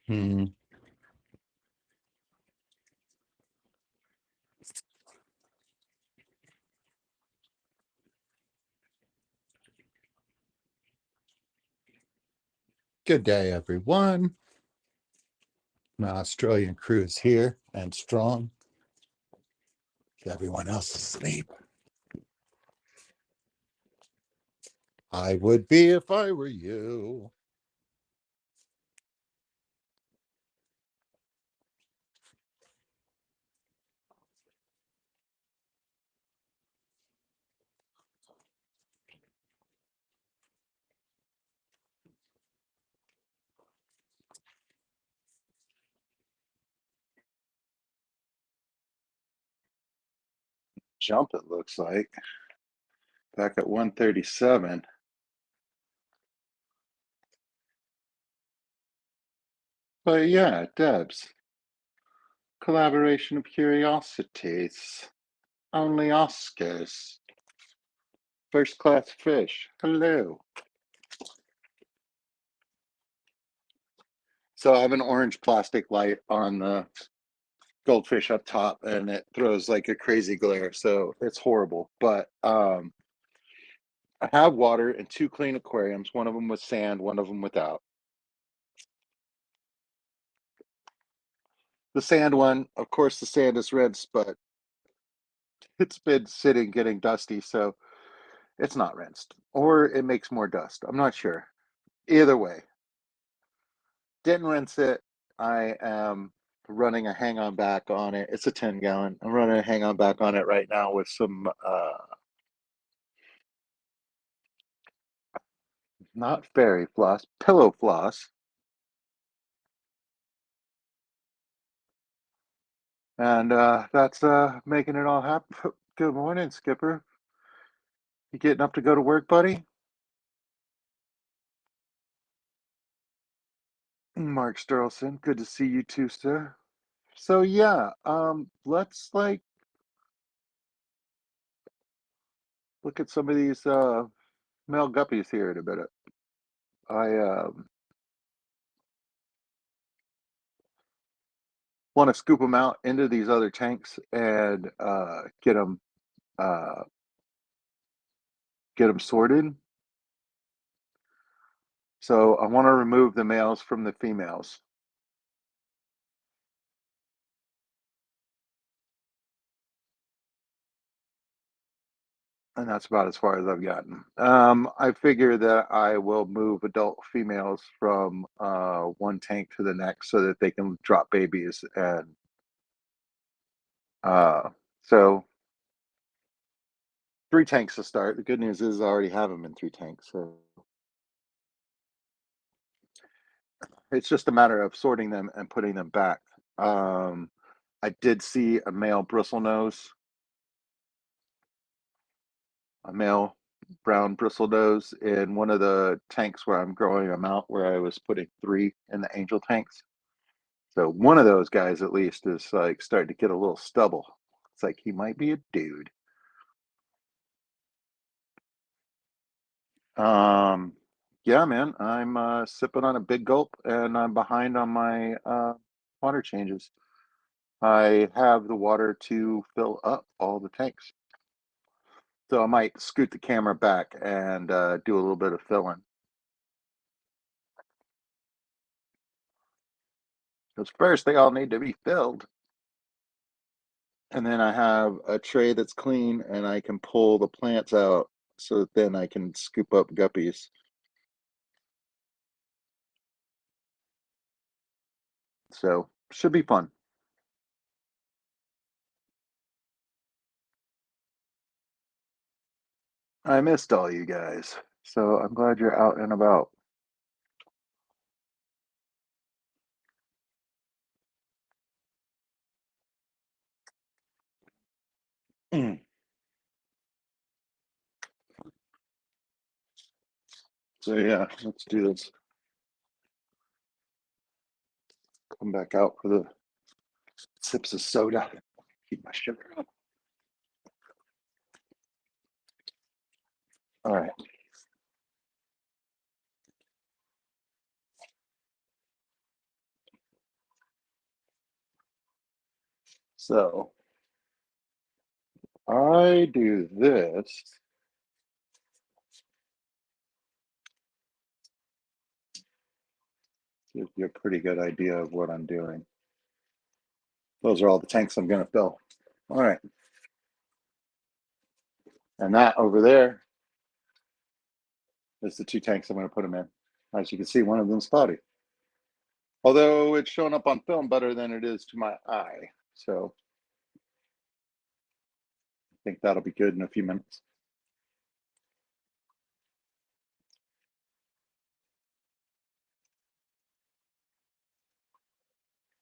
Hmm. Good day, everyone. My Australian crew is here and strong. Everyone else is asleep. I would be if I were you. Jump, it looks like. Back at 137. But yeah, Debs. Collaboration of curiosities. Only Oscars. First class fish. Hello. So I have an orange plastic light on the goldfish up top and it throws like a crazy glare. So it's horrible. But I have water in two clean aquariums, one of them with sand, one of them without. The sand one, of course, the sand is rinsed, but it's been sitting getting dusty, so it's not rinsed. Or it makes more dust. I'm not sure. Either way, didn't rinse it. I am running a hang on back on it. It's a 10-gallon. I'm running a hang on back on it right now with some not fairy floss, pillow floss. And that's making it all happen. Good morning, Skipper. You getting up to go to work, buddy? Mark Sterlson, good to see you too, sir. So yeah, let's like look at some of these male guppies here in a minute. I want to scoop them out into these other tanks and uh, get them sorted. So I want to remove the males from the females. And that's about as far as I've gotten. I figure that I will move adult females from one tank to the next so that they can drop babies. And uh, so three tanks to start. The good news is I already have them in three tanks. So it's just a matter of sorting them and putting them back. Um, I did see a male bristlenose, a male brown bristlenose in one of the tanks where I'm growing them out, where I was putting three in the angel tanks. So one of those guys at least is like starting to get a little stubble. It's like he might be a dude. Um, yeah, man, I'm sipping on a big gulp and I'm behind on my water changes. I have the water to fill up all the tanks. So I might scoot the camera back and do a little bit of filling. Because first they all need to be filled. And then I have a tray that's clean and I can pull the plants out so that then I can scoop up guppies. So should be fun. I missed all you guys. So I'm glad you're out and about. Mm. So yeah, let's do this. Come back out for the sips of soda. Keep my sugar up. All right. So I do this. Gives you a pretty good idea of what I'm doing. Those are all the tanks I'm going to fill. All right. And that over there is the two tanks I'm going to put them in. As you can see, one of them's spotty. Although it's showing up on film better than it is to my eye. So I think that'll be good in a few minutes.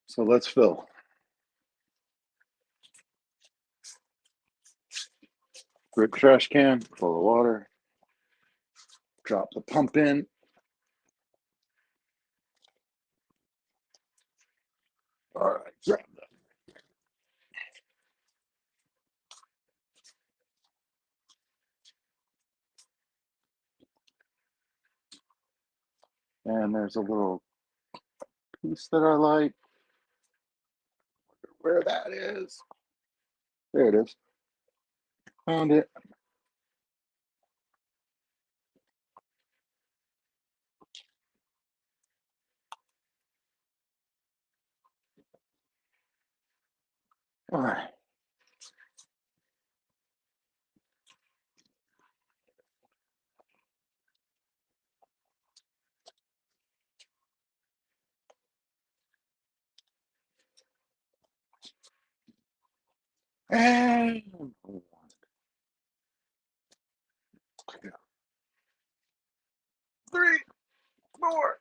So let's fill. Grip trash can full of water. Drop the pump in. All right, grab that. And there's a little piece that I like. Where that is. There it is. Found it. All right. And 3, 4.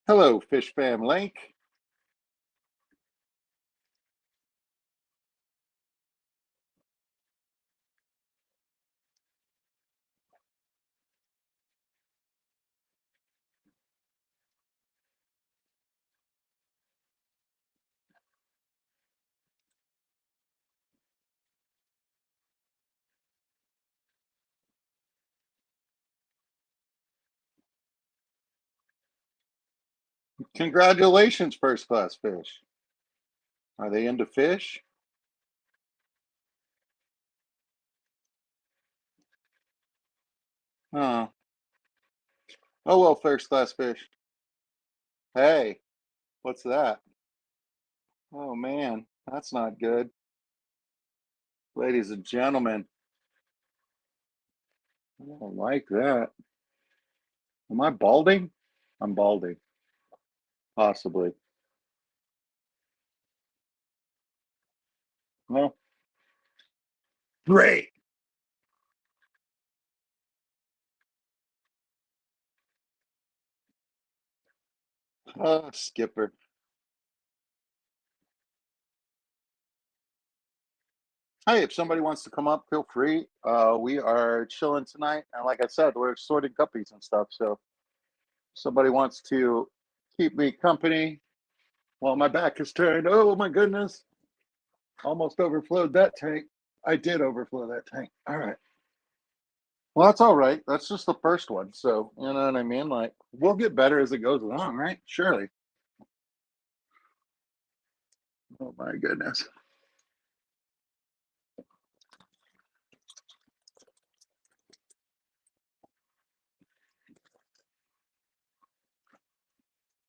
Hello, Fish Fam Link. Congratulations, first class fish. Are they into fish? Oh. Oh, well, first class fish. Hey, what's that? Oh, man, that's not good. Ladies and gentlemen, I don't like that. Am I balding? I'm balding, possibly. Well, great. Skipper. Hey, if somebody wants to come up, feel free. We are chilling tonight, and like I said, we're sorting guppies and stuff. So, if somebody wants to keep me company while my back is turned. Oh my goodness! Almost overflowed that tank. I did overflow that tank. All right. Well, that's all right. That's just the first one. So, you know what I mean? Like, we'll get better as it goes along, right? Surely. Oh my goodness.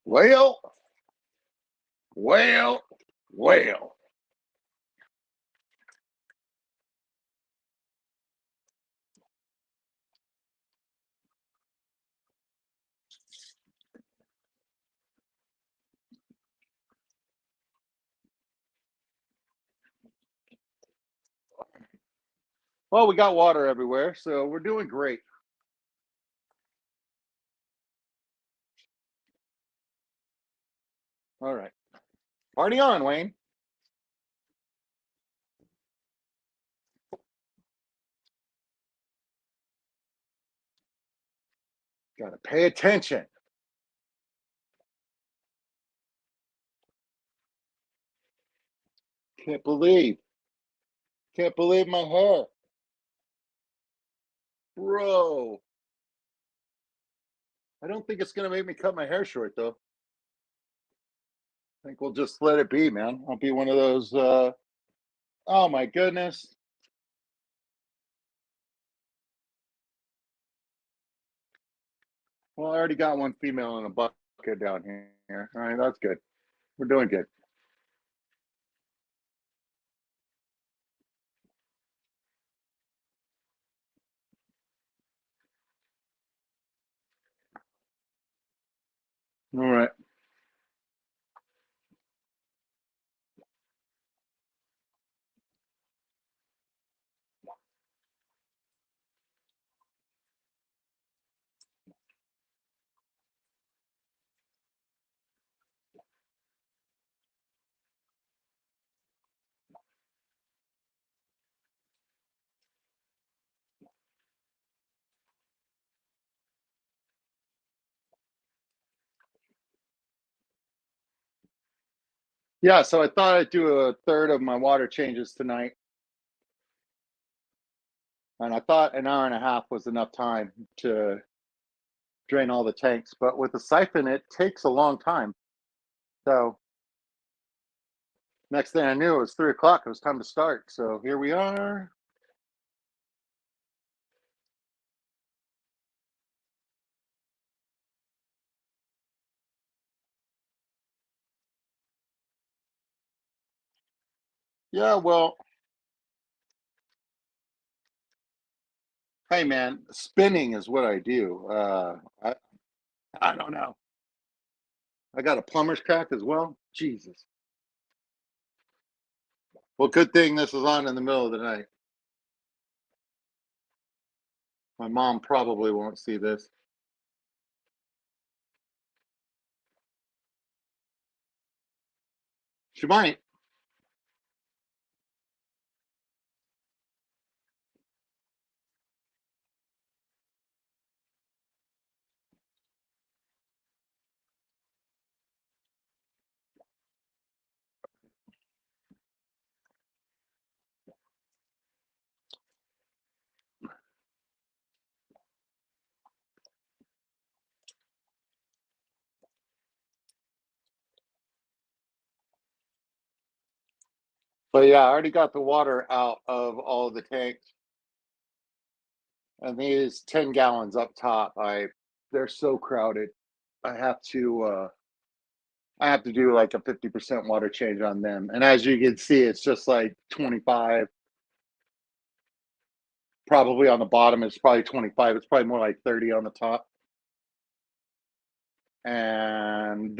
Well, well, well. Well, we got water everywhere, so we're doing great. All right. Party on, Wayne. Got to pay attention. Can't believe. Can't believe my hair. Bro. I don't think it's going to make me cut my hair short, though. I think we'll just let it be, man. I'll be one of those. Oh, my goodness. Well, I already got one female in a bucket down here. All right, that's good. We're doing good. All right. Yeah, so I thought I'd do a third of my water changes tonight. And I thought an hour and a half was enough time to drain all the tanks. But with the siphon, it takes a long time. So next thing I knew, it was 3 o'clock. It was time to start. So here we are. Yeah, well, hey man, spinning is what I do. I don't know. I got a plumber's crack as well. Jesus. Well, good thing this is on in the middle of the night. My mom probably won't see this. She might. But yeah, I already got the water out of all of the tanks. And these 10 gallons up top, they're so crowded. I have to I have to do like a 50% water change on them. And as you can see, it's just like 25. Probably on the bottom, it's probably 25. It's probably more like 30 on the top. And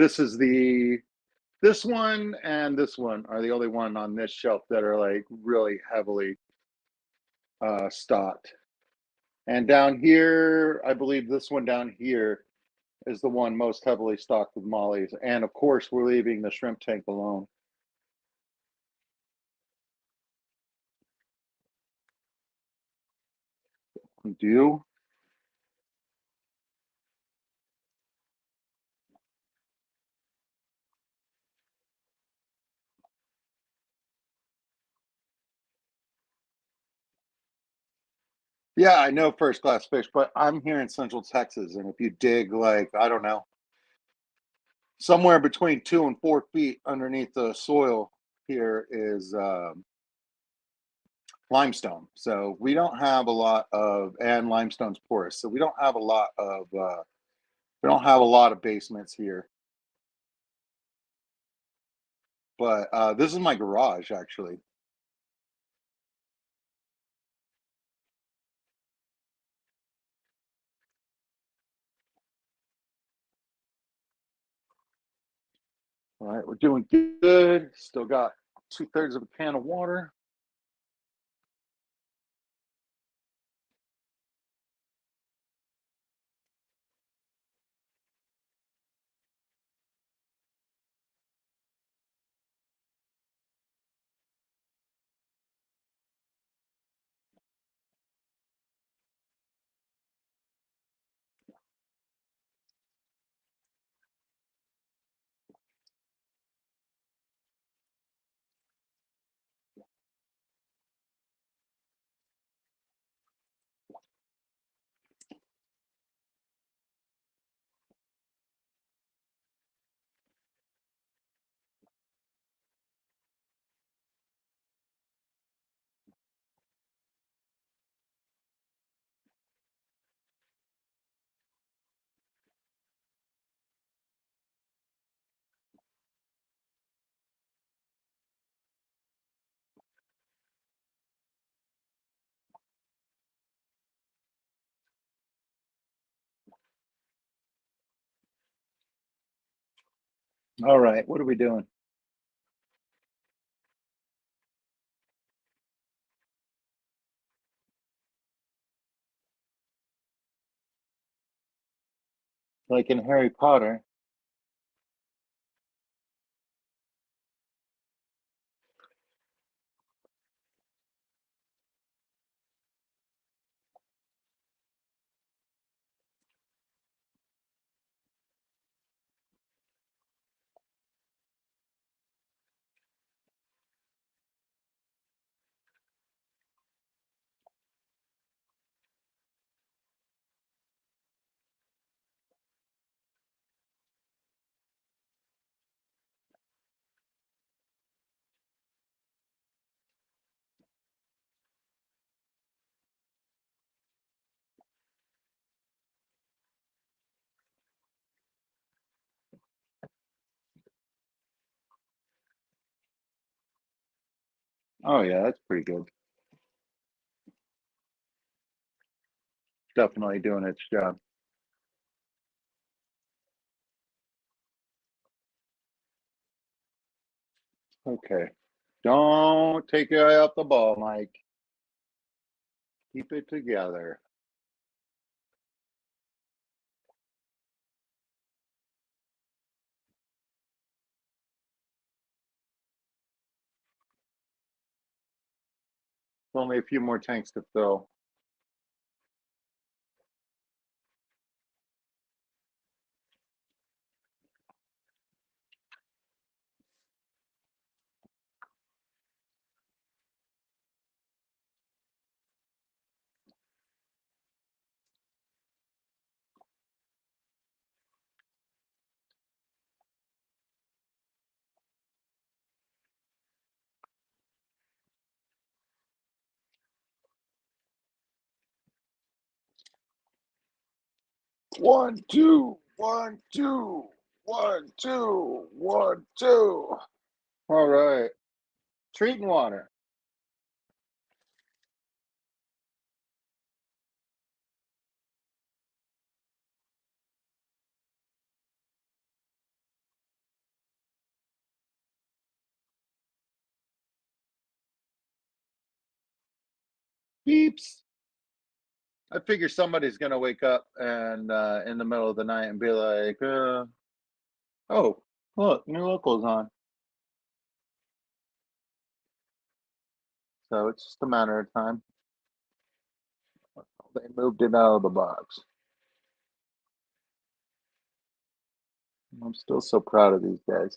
this one and this one are the only one on this shelf that are like really heavily stocked. And down here, I believe this one down here is the one most heavily stocked with mollies. And of course, we're leaving the shrimp tank alone. Do Yeah, I know first class fish, but I'm here in Central Texas, and if you dig like I don't know, somewhere between 2 and 4 feet underneath the soil here is limestone. So we don't have a lot of, and limestone's porous. So we don't have a lot of we don't have a lot of basements here. But this is my garage actually. All right, we're doing good. Still got 2/3 of a can of water. All right, what are we doing? Like in Harry Potter. Oh yeah, that's pretty good. Definitely doing its job. Okay. Don't take your eye off the ball, Mike. Keep it together. Only a few more tanks to fill. One, two, one, two, one, two, one, two. All right. Treating water. Beeps. I figure somebody's gonna wake up and in the middle of the night and be like, oh, look, new local's on. So it's just a matter of time. They moved it out of the box. I'm still so proud of these guys.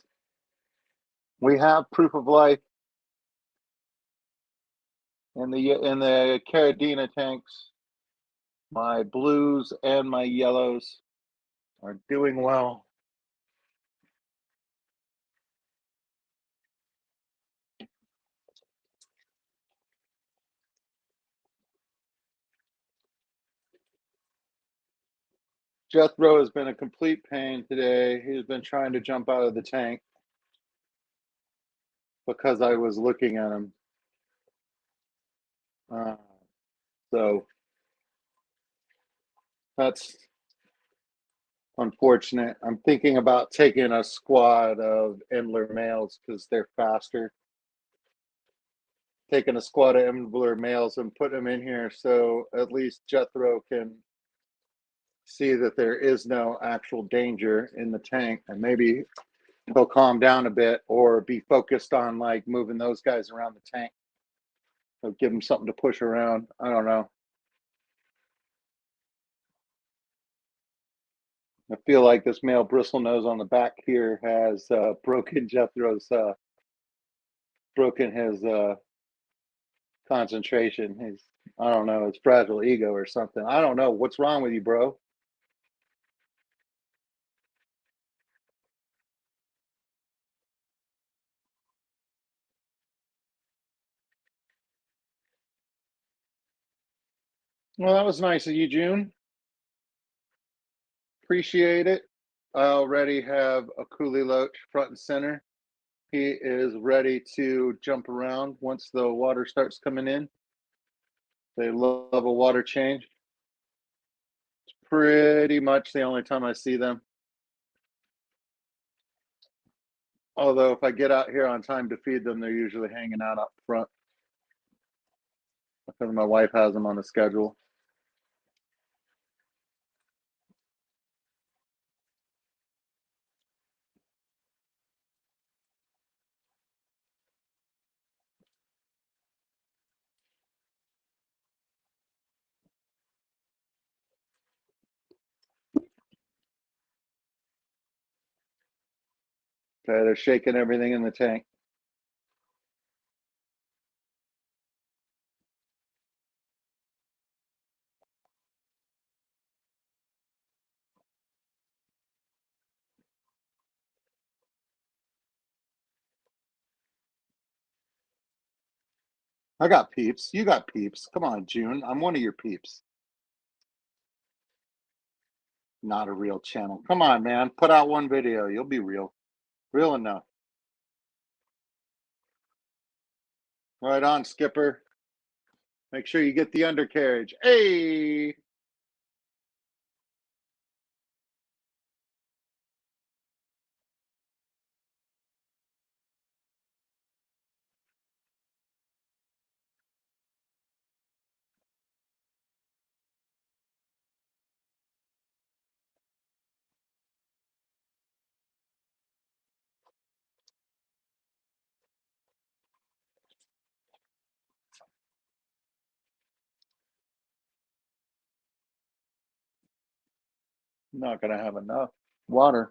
We have proof of life in the Caradina tanks. My blues and my yellows are doing well. Jethro has been a complete pain today. He's been trying to jump out of the tank because I was looking at him. Uh, so that's unfortunate. I'm thinking about taking a squad of Endler males because they're faster. Taking a squad of Endler males and put them in here so at least Jethro can see that there is no actual danger in the tank, and maybe he'll calm down a bit or be focused on like moving those guys around the tank. So give him something to push around. I don't know. I feel like this male bristlenose on the back here has broken Jethro's broken his concentration. He's, I don't know, his fragile ego or something. I don't know what's wrong with you, bro. Well, that was nice of you, June. Appreciate it. I already have a Coolie Loach front and center. He is ready to jump around once the water starts coming in. They love a water change. It's pretty much the only time I see them. Although if I get out here on time to feed them, they're usually hanging out up front because my wife has them on the schedule. Okay, they're shaking everything in the tank. I got peeps. You got peeps. Come on, June. I'm one of your peeps. Not a real channel. Come on, man. Put out one video. You'll be real. Real enough. Right on, Skipper. Make sure you get the undercarriage. Hey! I'm not going to have enough water.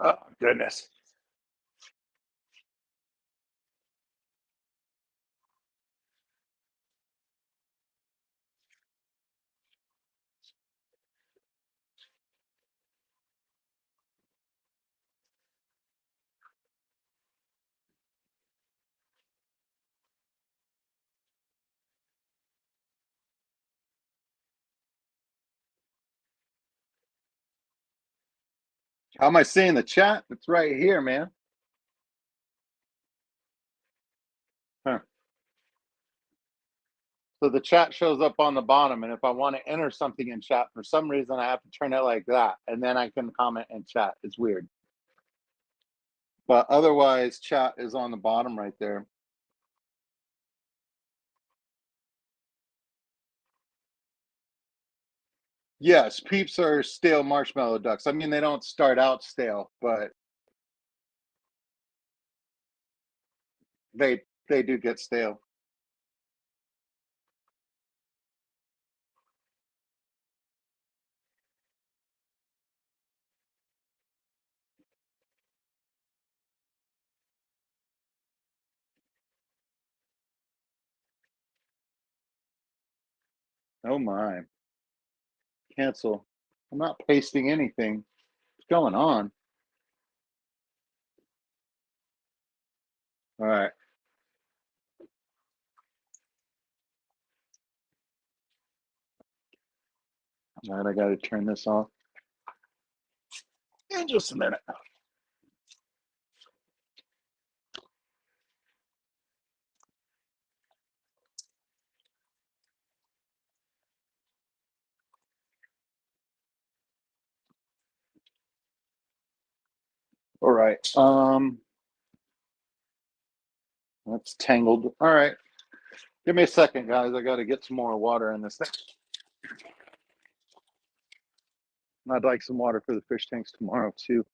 Oh, goodness. How am I seeing the chat? It's right here, man. Huh. So the chat shows up on the bottom, and if I want to enter something in chat, for some reason I have to turn it like that, and then I can comment in chat. It's weird. But otherwise, chat is on the bottom right there. Yes, peeps are stale marshmallow ducks. I mean, they don't start out stale, but they do get stale. Oh my. Cancel. I'm not pasting anything. What's going on? All right. All right, I got to turn this off in just a minute. All right. That's tangled. All right. Give me a second, guys. I got to get some more water in this thing. I'd like some water for the fish tanks tomorrow, too.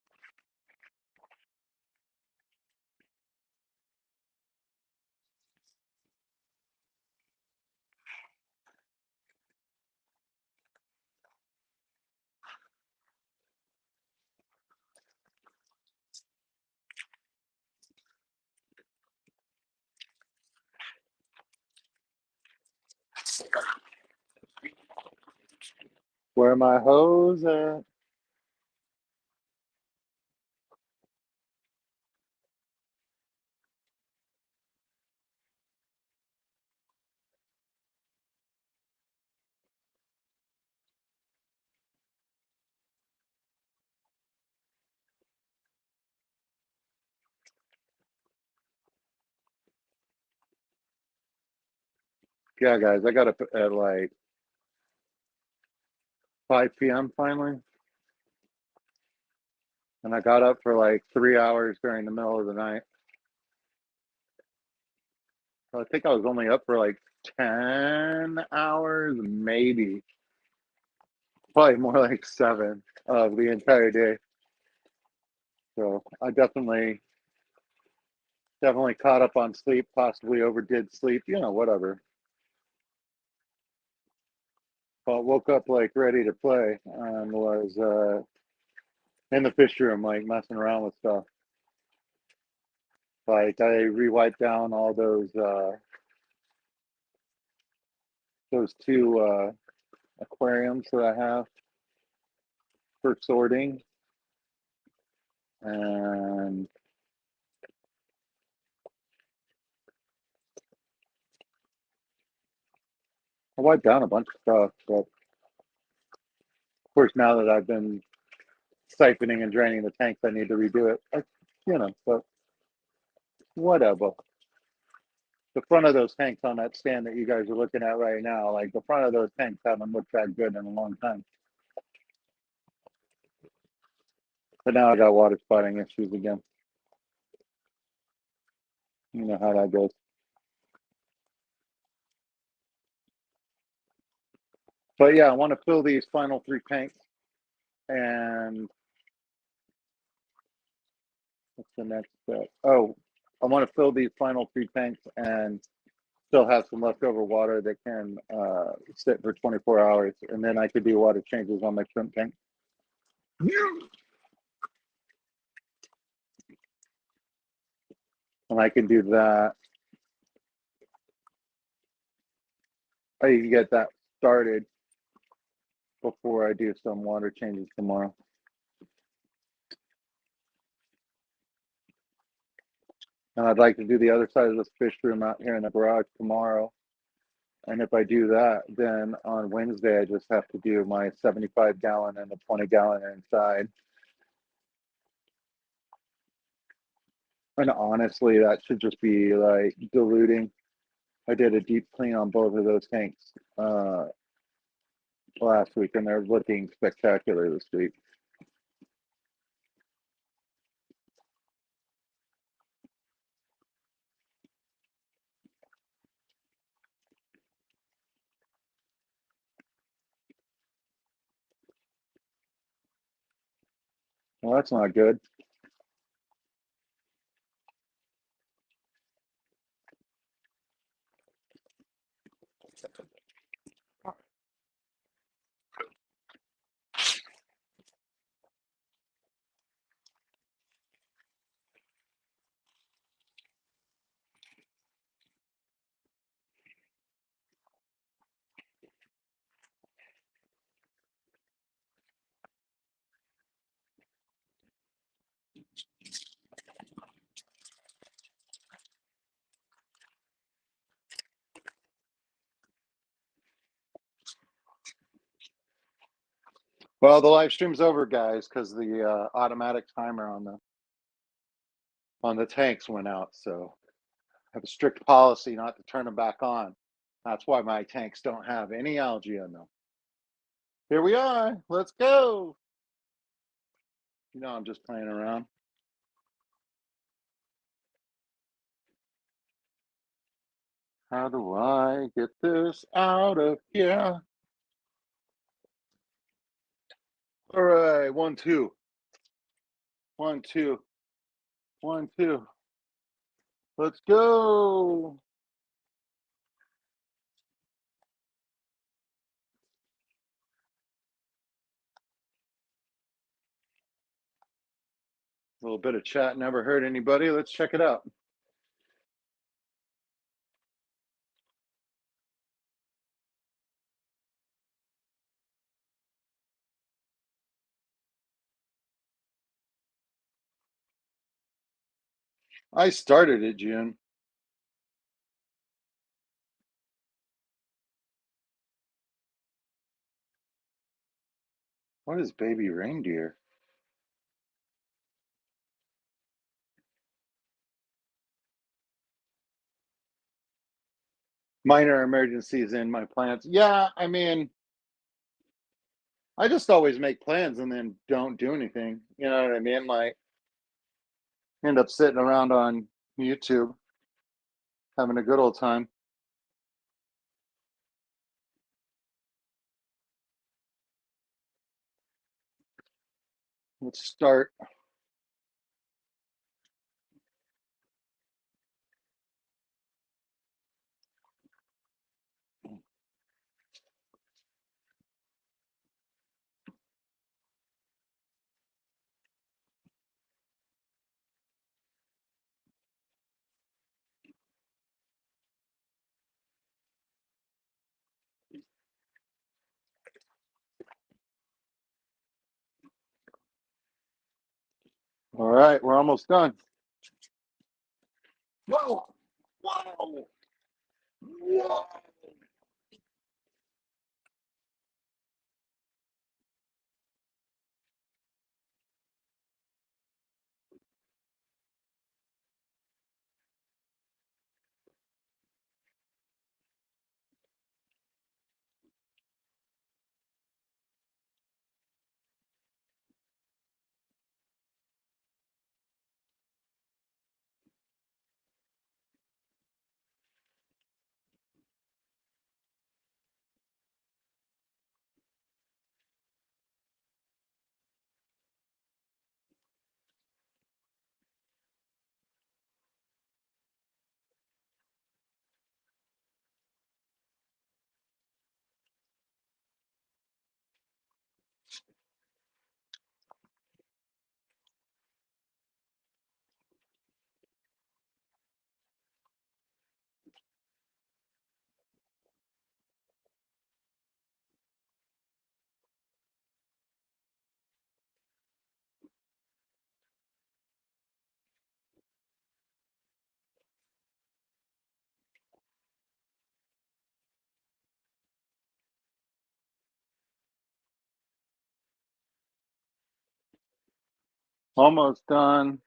Where my hose at? Yeah, guys, I got up at like 5 p.m. finally, and I got up for like 3 hours during the middle of the night. So I think I was only up for like 10 hours, maybe. Probably more like 7 of the entire day. So I definitely caught up on sleep, possibly overdid sleep, whatever. But woke up like ready to play and was in the fish room, like messing around with stuff. Like I re-wiped down all those two aquariums that I have for sorting, and I wiped down a bunch of stuff. But of course, now that I've been siphoning and draining the tanks, I need to redo it. But whatever. The front of those tanks on that stand that you guys are looking at right now, like the front of those tanks haven't looked that good in a long time. But now I got water spotting issues again. You know how that goes. But yeah, I want to fill these final 3 tanks. And what's the next step? Oh, I want to fill these final 3 tanks and still have some leftover water that can sit for 24 hours. And then I could do water changes on my shrimp tank. And I can do that. I can get that started before I do some water changes tomorrow. And I'd like to do the other side of this fish room out here in the garage tomorrow. And if I do that, then on Wednesday, I just have to do my 75-gallon and a 20-gallon inside. And honestly, that should just be like diluting. I did a deep clean on both of those tanks last week, and they're looking spectacular this week. Well, that's not good. Well, the live stream's over, guys, because the automatic timer on the tanks went out. So I have a strict policy not to turn them back on. That's why my tanks don't have any algae in them. Here we are. Let's go. I'm just playing around. How do I get this out of here? All right, 1, 2. 1, 2. 1, 2. Let's go. A little bit of chat never hurt anybody. Let's check it out. I started it June. What is baby reindeer? Minor emergencies in my plans. Yeah, I mean, I just always make plans and then don't do anything. You know what I mean? Like, end up sitting around on YouTube having a good old time. Let's start. All right, we're almost done. Whoa! Whoa! Whoa! Almost done.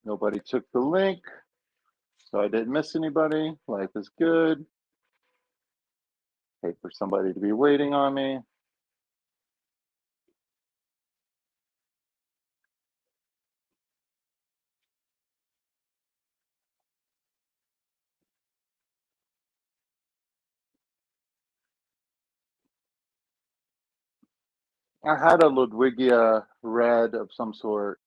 Nobody took the link, so I didn't miss anybody. Life is good. Hate for somebody to be waiting on me. I had a Ludwigia red of some sort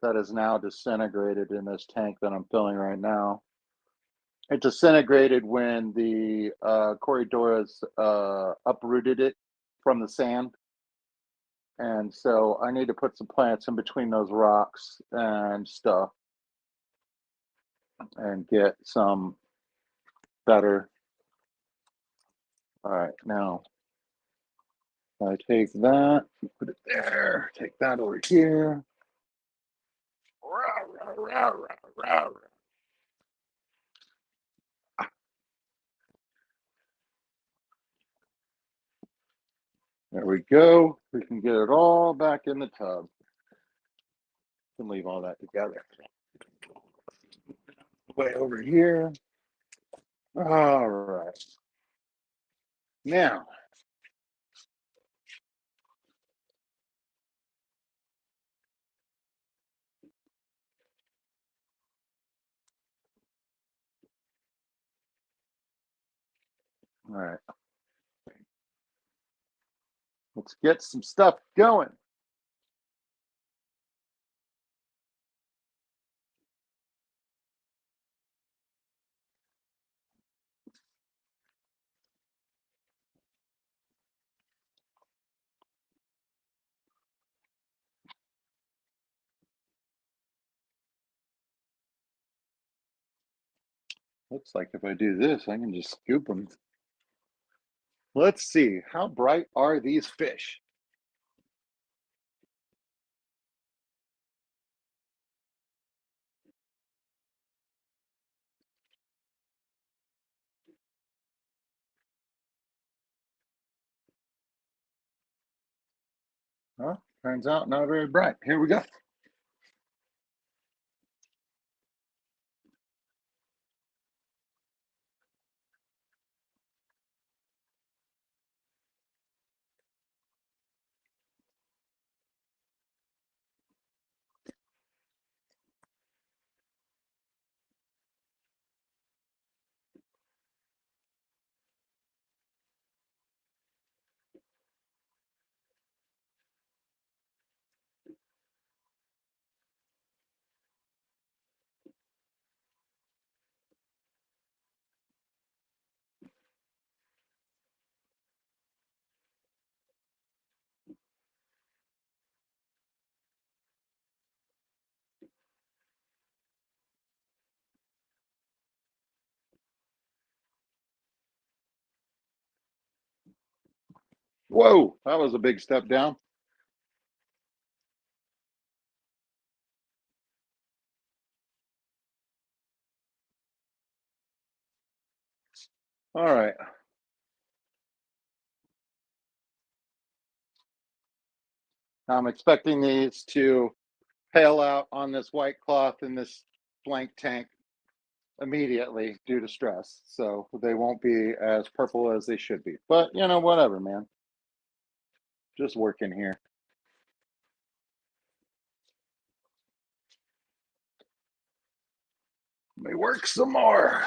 that is now disintegrated in this tank that I'm filling right now. It disintegrated when the Corridoras uprooted it from the sand. And so I need to put some plants in between those rocks and stuff and get some better. All right, now I take that, put it there, take that over here. There we go. We can get it all back in the tub. Can leave all that together. Way over here. All right. Now, all right. Let's get some stuff going. Looks like if I do this, I can just scoop them. Let's see. How bright are these fish? Well, turns out not very bright. Here we go. Whoa, that was a big step down. All right. I'm expecting these to pale out on this white cloth in this blank tank immediately due to stress. So they won't be as purple as they should be. But, whatever, man. Just working here. Let me work some more.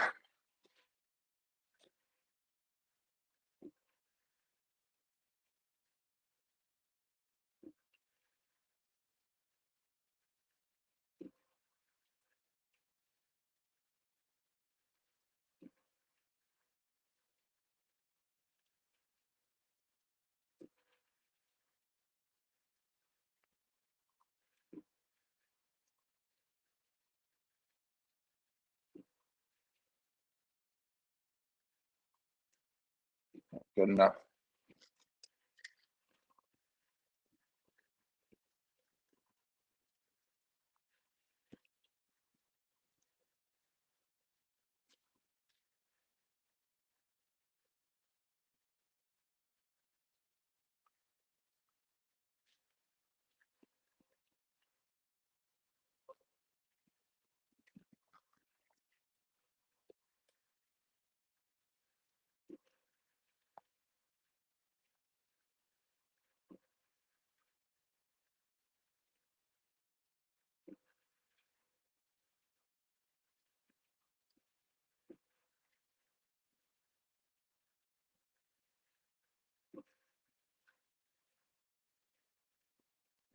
Good enough.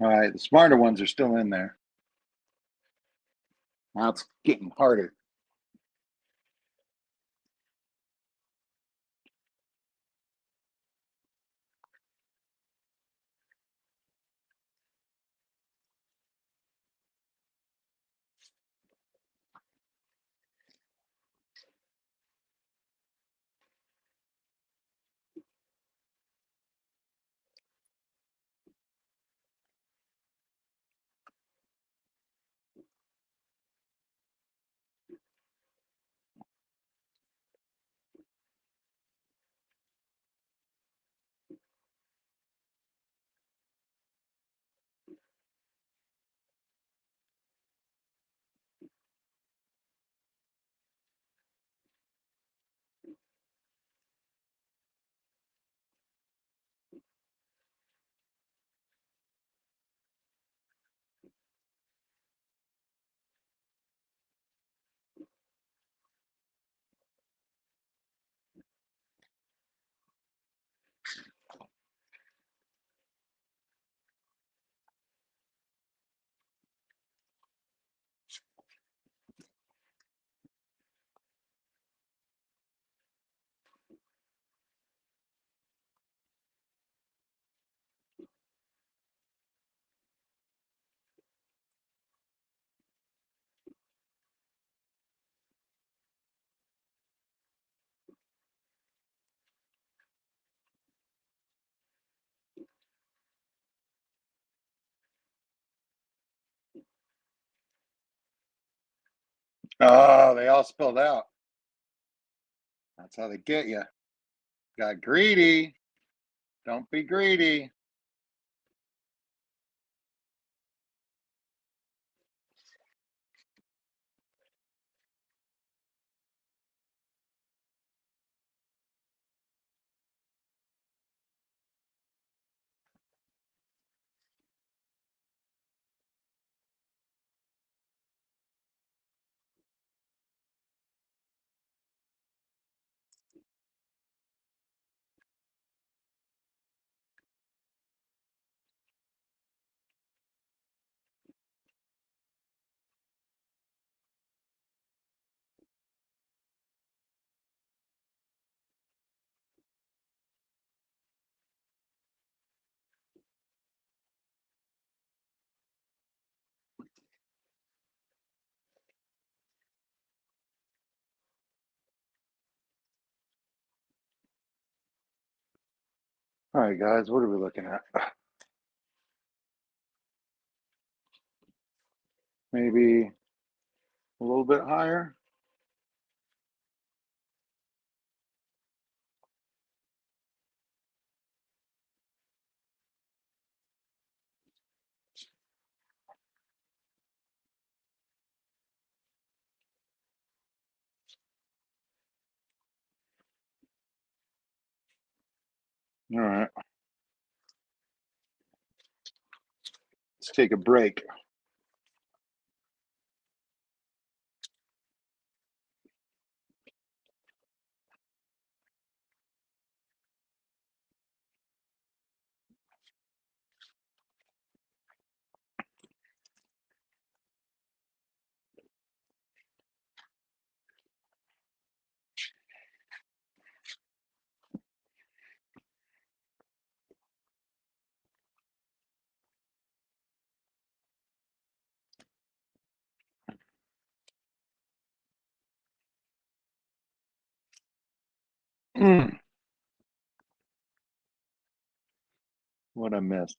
All right, the smarter ones are still in there. Now it's getting harder. Oh, they all spilled out. That's how they get you. Got greedy. Don't be greedy. All right, guys, what are we looking at? Maybe a little bit higher. All right, let's take a break. What I missed?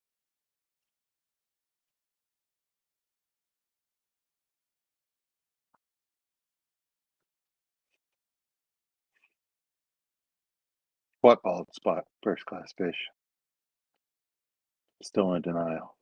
What bald spot? First class fish. Still in denial.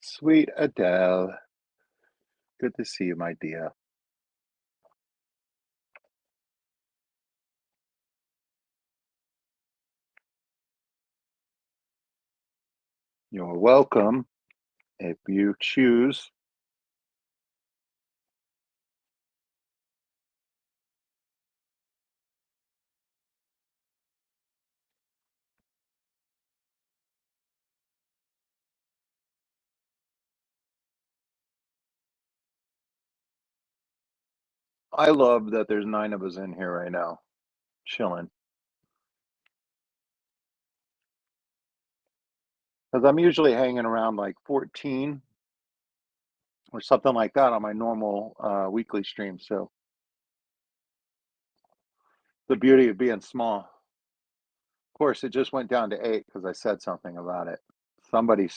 Sweet Adele. Good to see you, my dear. You're welcome if you choose. I love that there's 9 of us in here right now, chilling. Because I'm usually hanging around like 14 or something like that on my normal weekly stream. So the beauty of being small. Of course, it just went down to 8 because I said something about it. Somebody,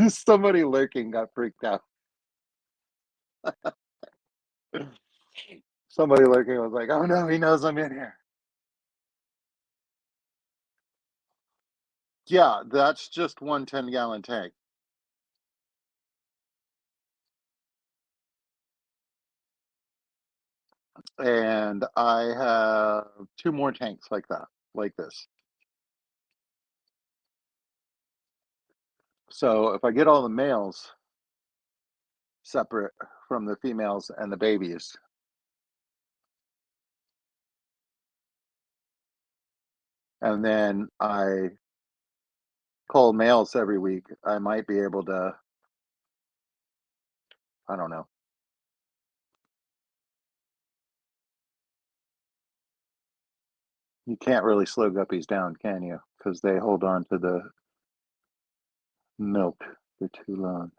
somebody lurking got freaked out. Somebody lurking was like, "Oh no, he knows I'm in here." Yeah, that's just one 10-gallon tank. And I have 2 more tanks like that, like this. So if I get all the males separate from the females and the babies, and then I cull males every week, I might be able to, I don't know. You can't really slow guppies down, can you? because they hold on to the milk for too long.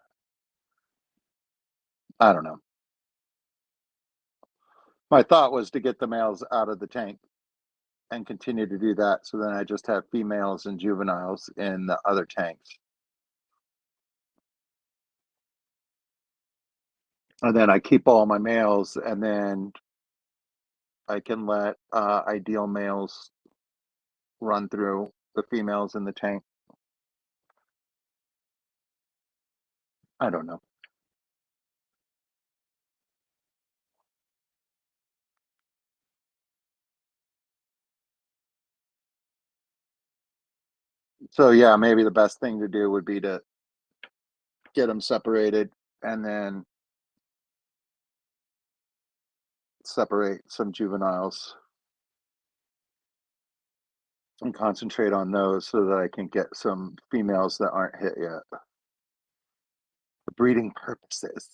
I don't know. My thought was to get the males out of the tank and continue to do that, so then I just have females and juveniles in the other tanks. And then I keep all my males, and then I can let, ideal males run through the females in the tank. I don't know. So, yeah, maybe the best thing to do would be to get them separated and then separate some juveniles and concentrate on those so that I can get some females that aren't hit yet for breeding purposes.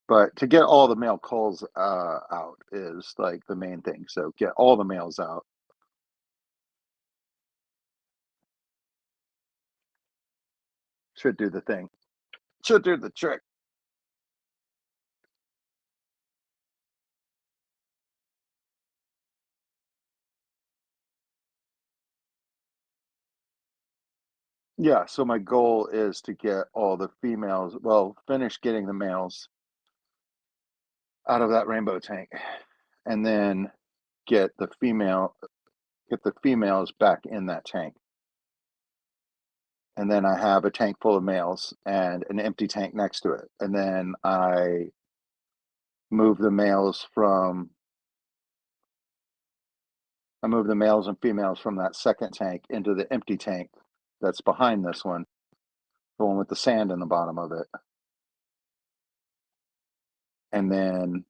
But to get all the male culls out is like the main thing. So get all the males out. Should do the thing. Should do the trick. Yeah, so my goal is to get all the females, well, finish getting the males out of that rainbow tank and then get the females back in that tank. And then I have a tank full of males and an empty tank next to it. And then I move the males from I move the males and females from that second tank into the empty tank that's behind this one, the one with the sand in the bottom of it. And then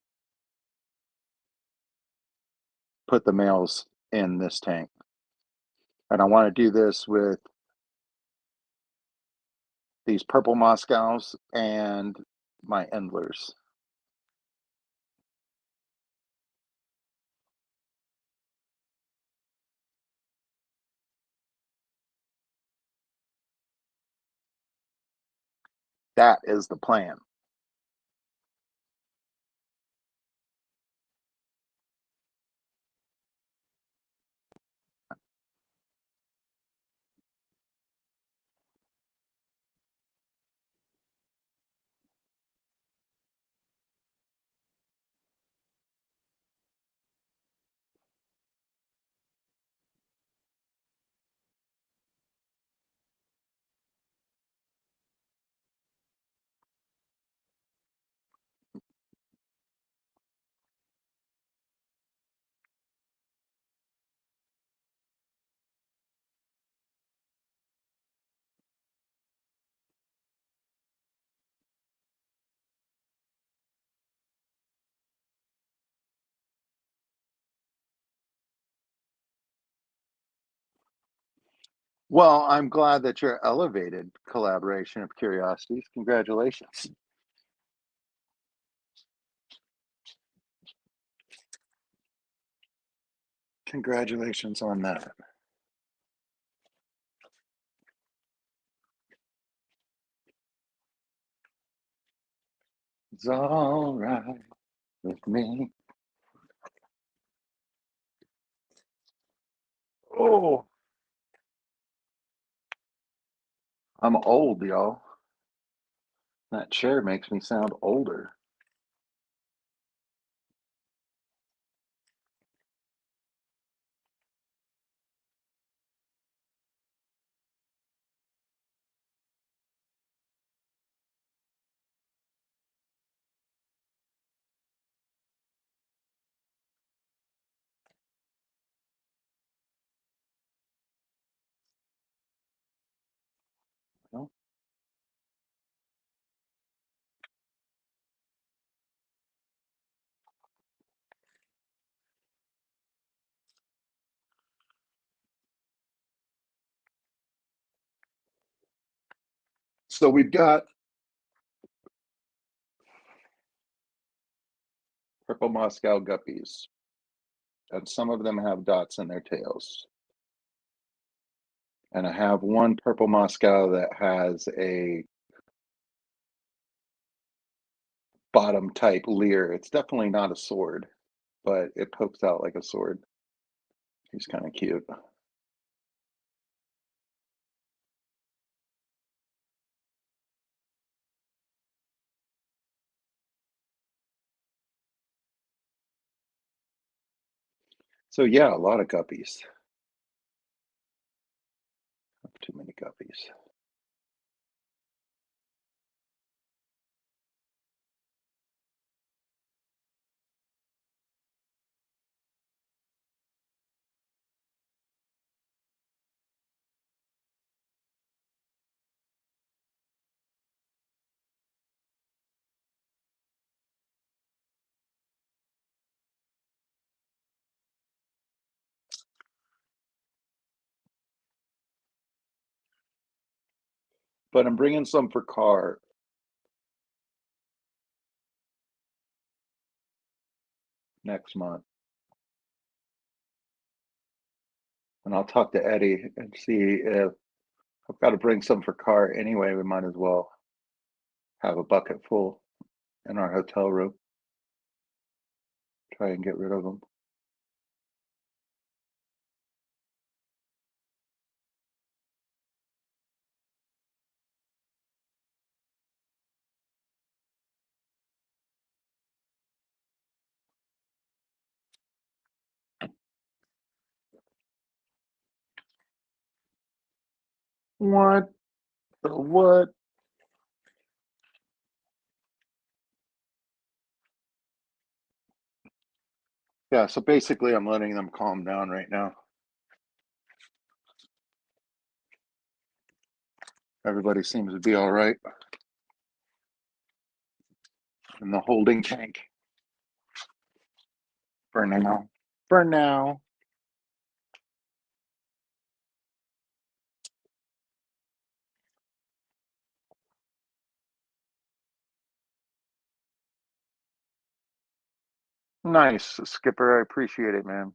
put the males in this tank. And I want to do this with these purple Moscows and my Endlers. That is the plan. Well, I'm glad that you're elevated collaboration of curiosities. Congratulations. Congratulations on that. It's all right with me. Oh, I'm old, y'all. That chair makes me sound older. Well, so we've got purple Moscow guppies, and some of them have dots in their tails. And I have one purple Moscow that has a bottom type leer. It's definitely not a sword, but it pokes out like a sword. He's kind of cute. So yeah, a lot of guppies. Too many guppies. But I'm bringing some for Car next month. And I'll talk to Eddie and see if I've got to bring some for Car anyway. We might as well have a bucket full in our hotel room. Try and get rid of them. What? What? Yeah, so basically I'm letting them calm down right now. Everybody seems to be all right in the holding tank for now. For now. Nice, Skipper. I appreciate it, man.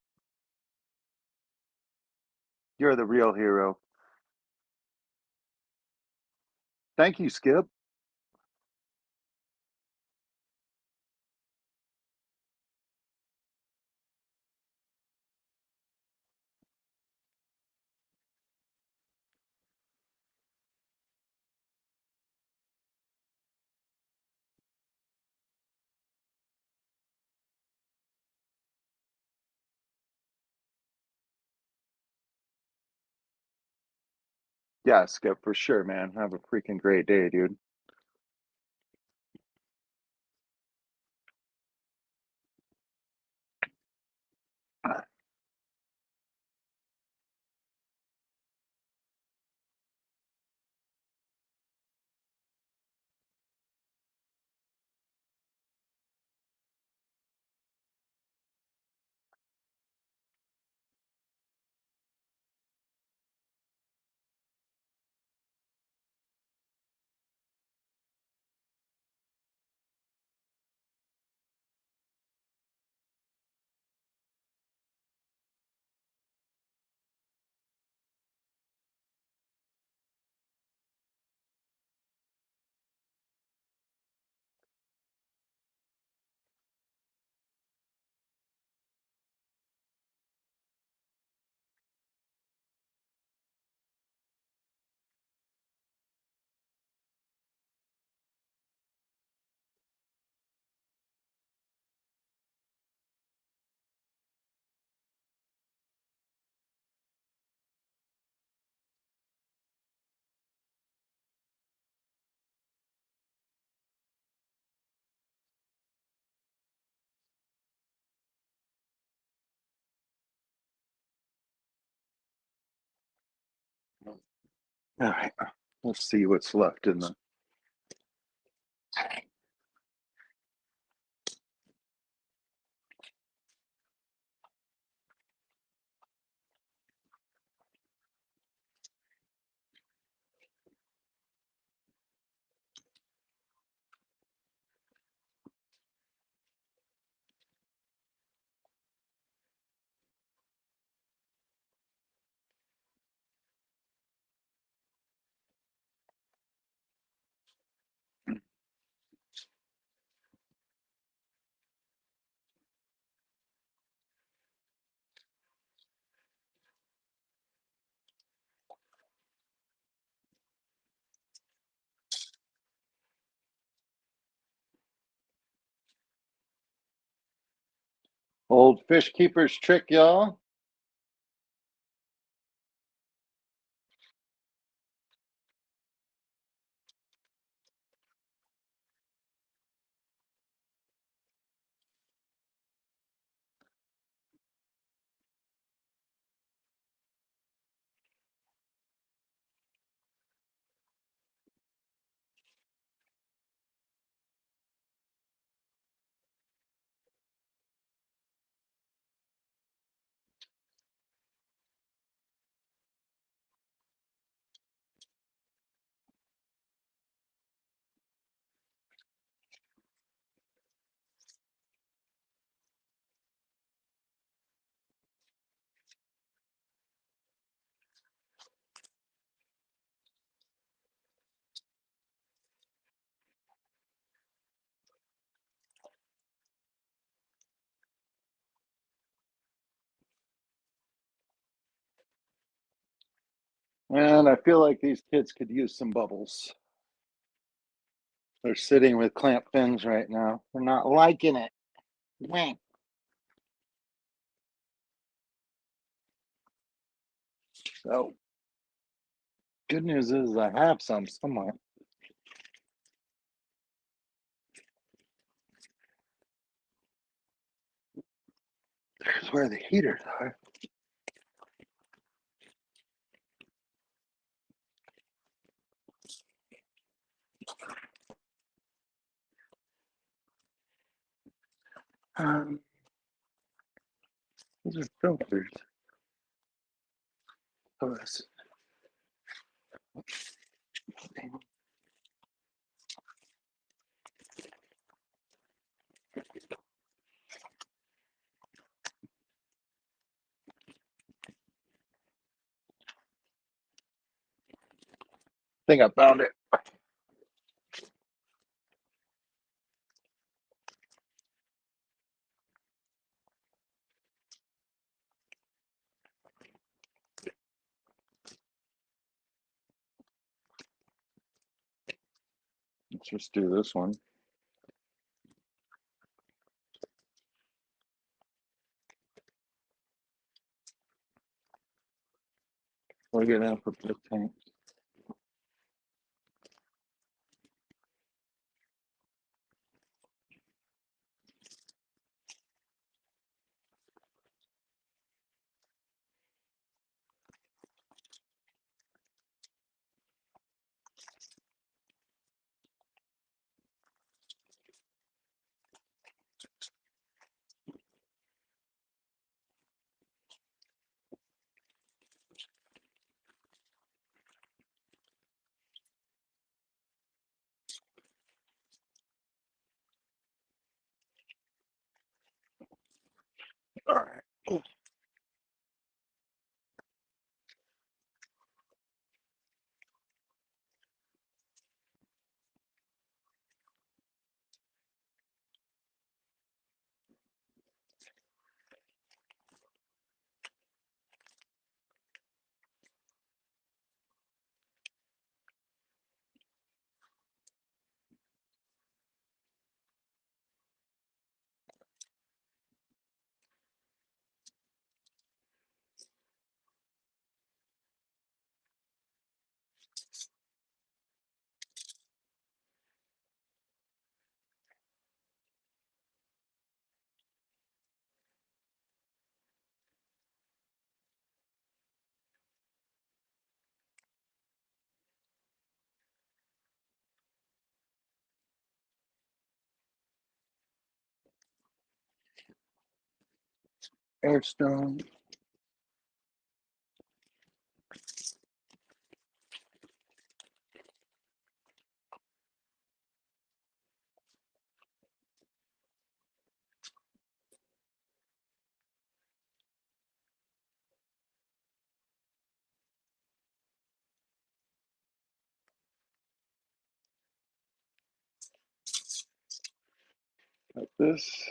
You're the real hero. Thank you, Skip. Yeah, Skip, for sure, man. Have a freaking great day, dude. All right, let's see what's left in the. Old fish keeper's trick, y'all. And I feel like these kids could use some bubbles. They're sitting with clamp fins right now. They're not liking it. Wah. So, good news is I have some somewhere. There's where the heaters are. Um, these are filters. Oh, this think I found it. Let's just do this one. We'll get out for the tank. All right. Airstone. Like this.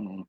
Mm.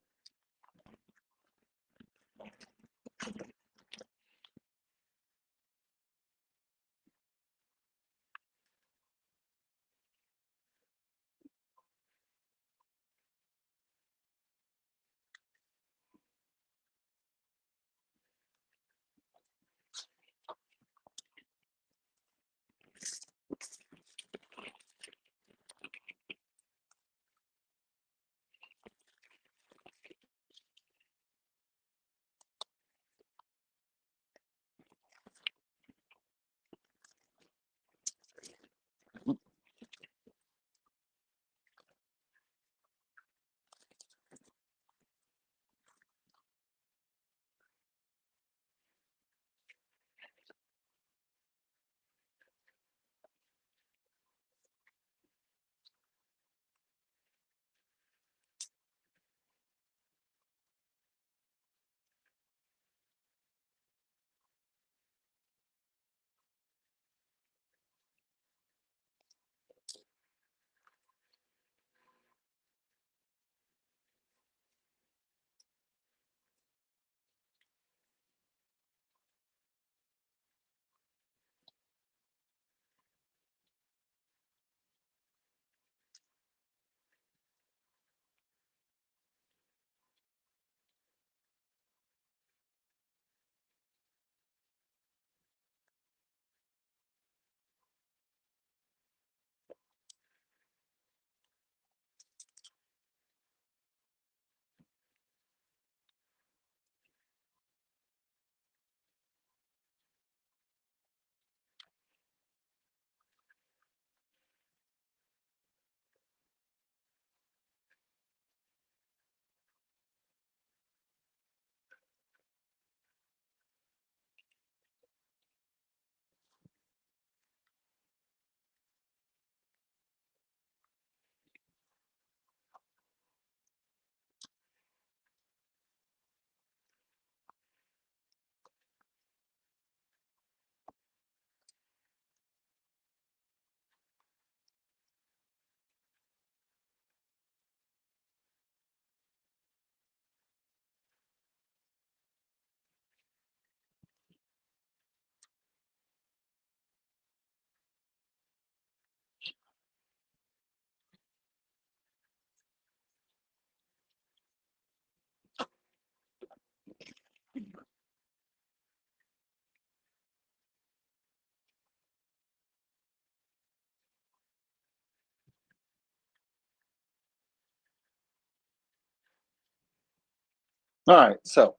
All right, so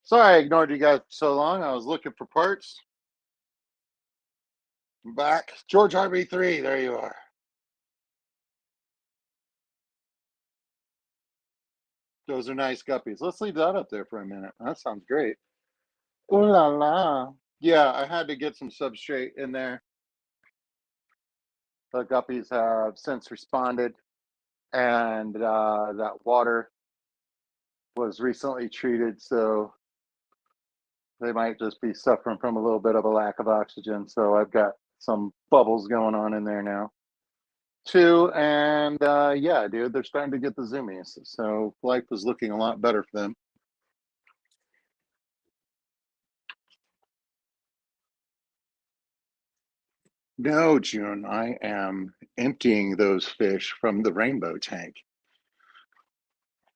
sorry I ignored you guys for so long. I was looking for parts. I'm back. George RB3, there you are. Those are nice guppies. Let's leave that up there for a minute. That sounds great. Ooh la la. Yeah, I had to get some substrate in there. The guppies have since responded, and that water was recently treated, so they might just be suffering from a little bit of a lack of oxygen. So I've got some bubbles going on in there now too. And yeah, dude, they're starting to get the zoomies. So life is looking a lot better for them. No, June, I am emptying those fish from the rainbow tank.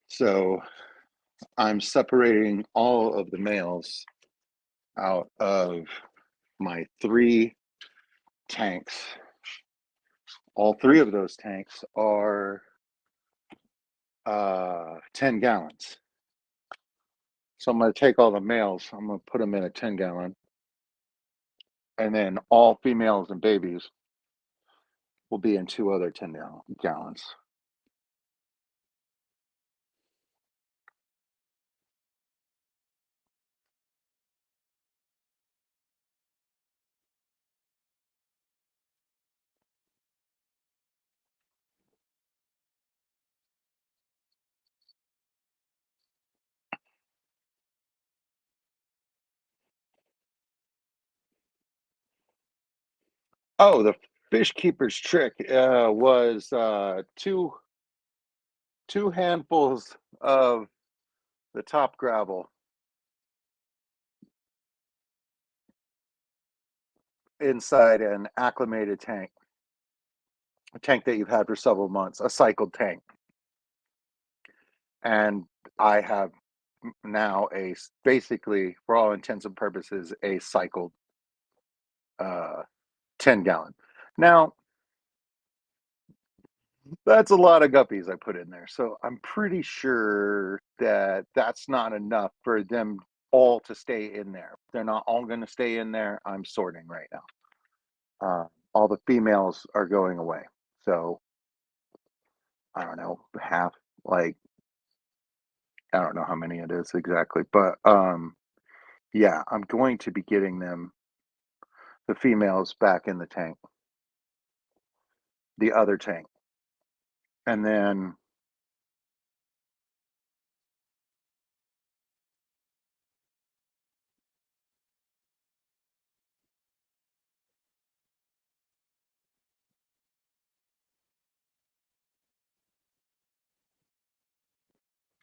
So I'm separating all of the males out of my three tanks. All three of those tanks are 10 gallons. So I'm going to take all the males, I'm going to put them in a 10-gallon, and then all females and babies will be in two other 10-gallons. Oh, the fish keeper's trick was two 2 handfuls of the top gravel inside an acclimated tank, a tank that you've had for several months, a cycled tank. And I have now basically, for all intents and purposes, a cycled uh, 10 gallon. Now, that's a lot of guppies I put in there. So I'm pretty sure that that's not enough for them all to stay in there. They're not all going to stay in there. I'm sorting right now. All the females are going away. So I don't know, half, like, I don't know how many it is exactly, but yeah, I'm going to be getting the females back in the tank, the other tank. And then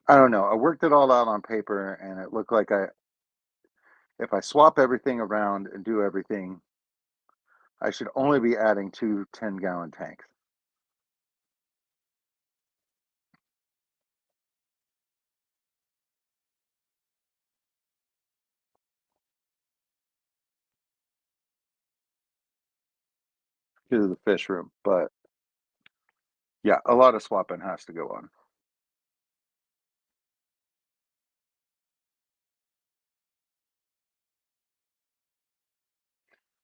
I don't know. I worked it all out on paper and it looked like if I swap everything around and do everything, I should only be adding 2 10-gallon tanks. To the fish room. But yeah, a lot of swapping has to go on.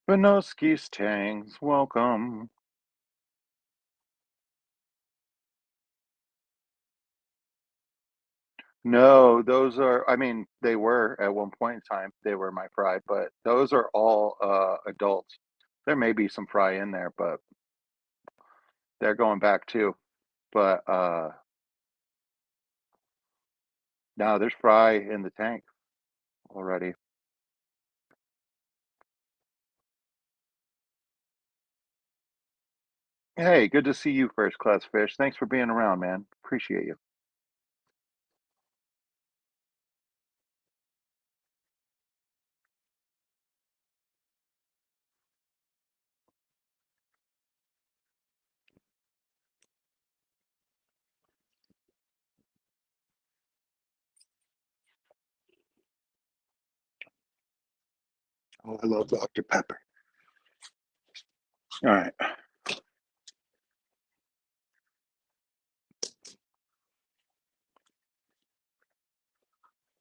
Vinoski's tanks, welcome. No, those are, I mean, they were at one point in time, they were my fry, but those are all adults. There may be some fry in there, but they're going back too. But no, there's fry in the tank already. Hey, good to see you, first class fish. Thanks for being around, man. Appreciate you. Oh, I love Dr. Pepper. All right.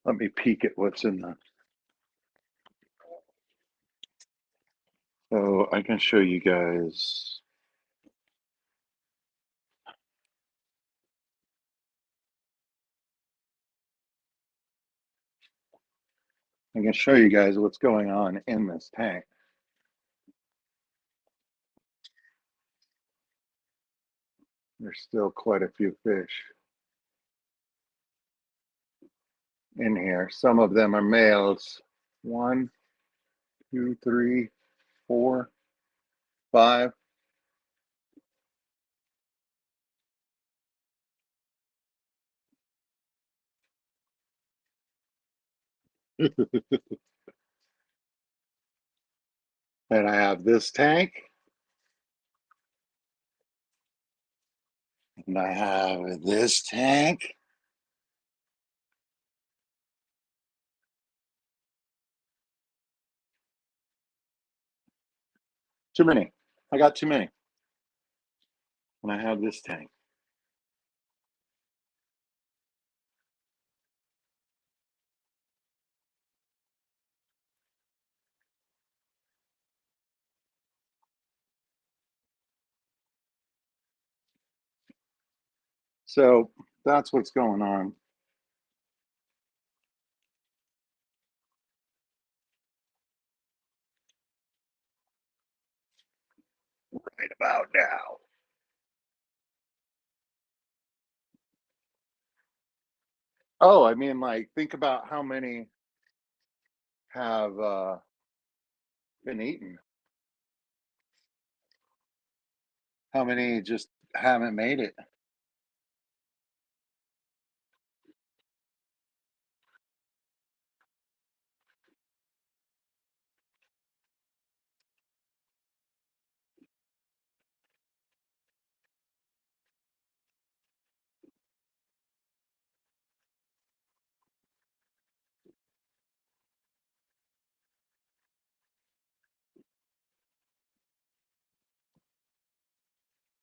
Let me peek at what's in the. So I can show you guys. I can show you guys what's going on in this tank. There's still quite a few fish in here. Some of them are males. One, two, three, four, five. And I have this tank. And I have this tank. Too many. I got too many. And I have this tank. So that's what's going on. Right about now. Oh, I mean, like, think about how many have been eaten. How many just haven't made it?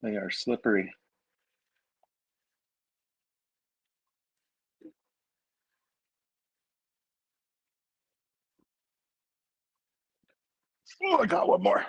They are slippery. Oh, I got one more.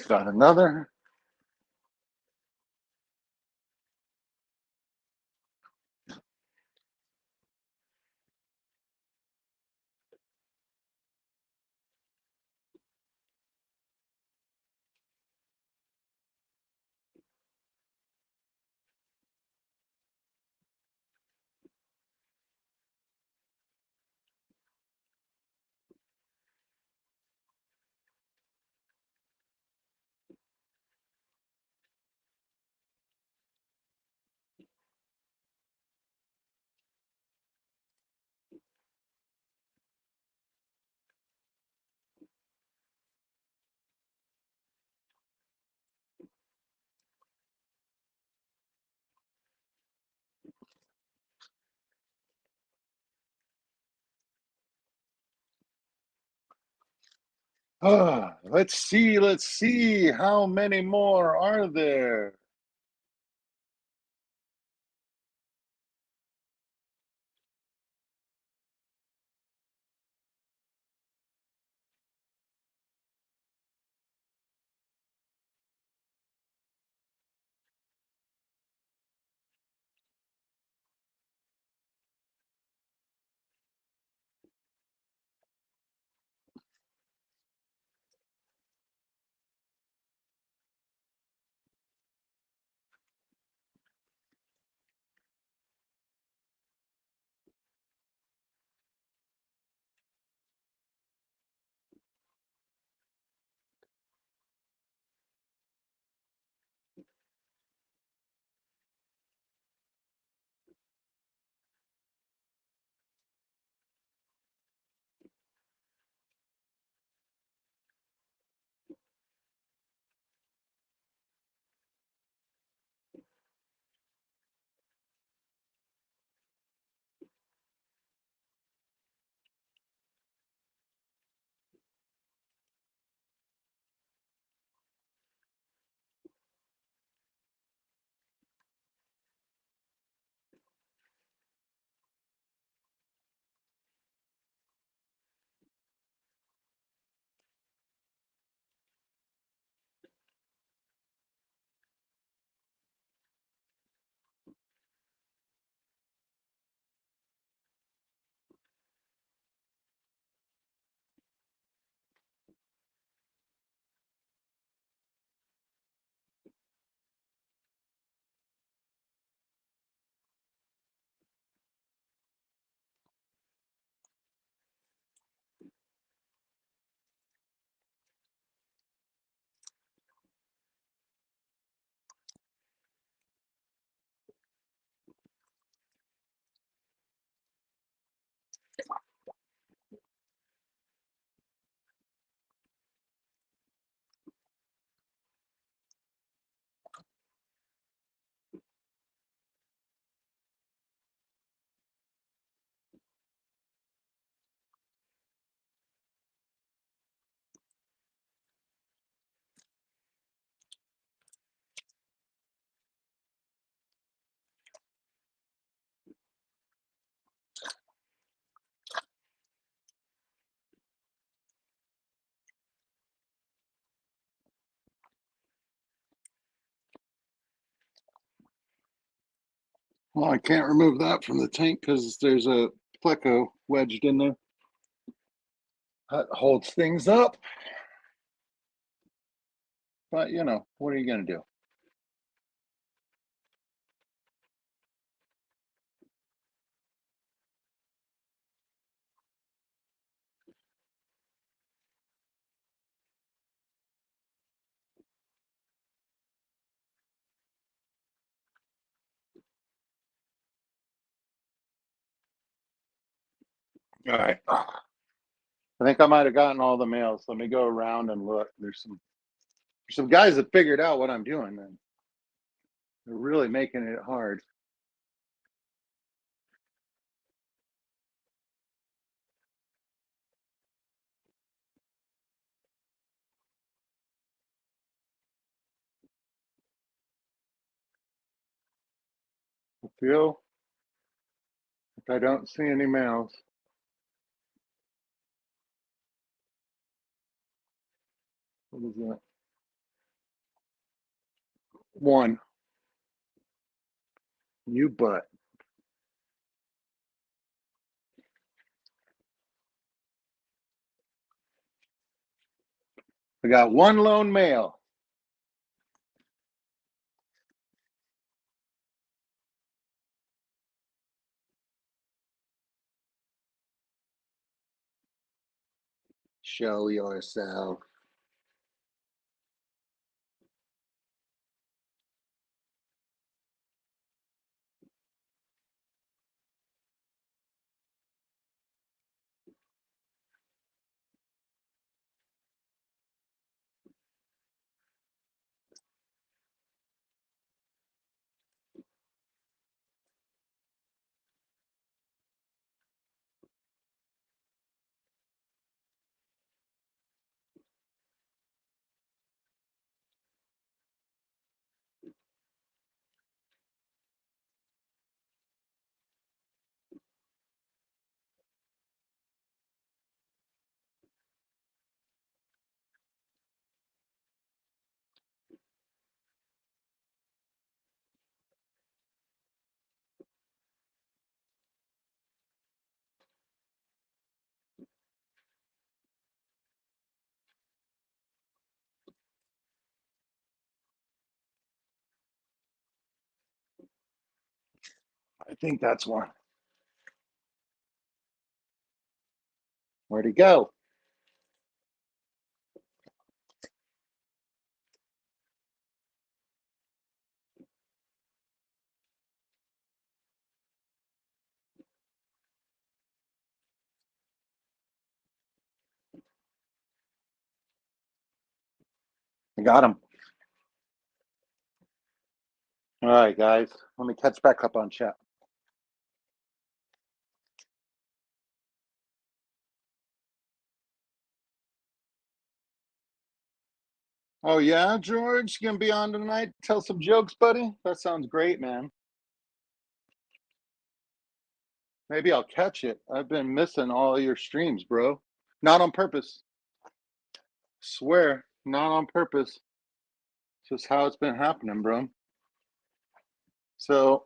Got another. Let's see. Let's see. How many more are there? Well, I can't remove that from the tank because there's a Pleco wedged in there. That holds things up. But, you know, what are you going to do? All right. I think I might have gotten all the mails. Let me go around and look. There's some guys that figured out what I'm doing, and they're really making it hard. I feel like I don't see any mails. What is that? One. You butt. I got one lone mail. Show yourself. I think that's one. Where'd he go? I got him. All right, guys. Let me catch back up on chat. Oh yeah, George, you gonna be on tonight? Tell some jokes, buddy. That sounds great, man. Maybe I'll catch it. I've been missing all your streams, bro. Not on purpose. Swear, not on purpose. It's just how it's been happening, bro. So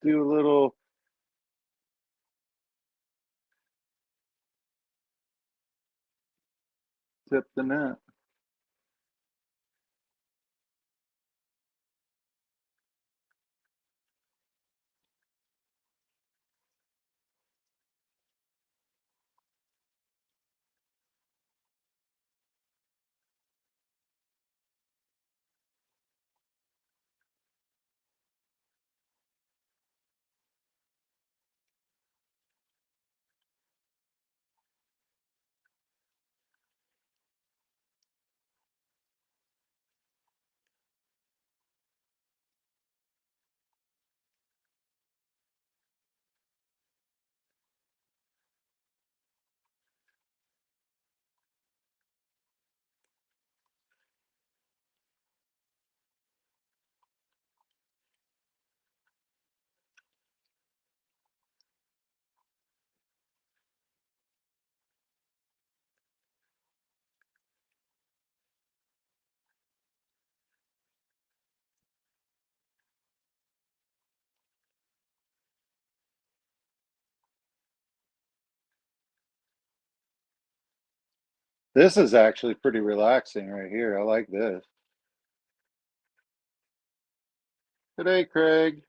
do a little tip the net. This is actually pretty relaxing right here. I like this. Good day, Craig.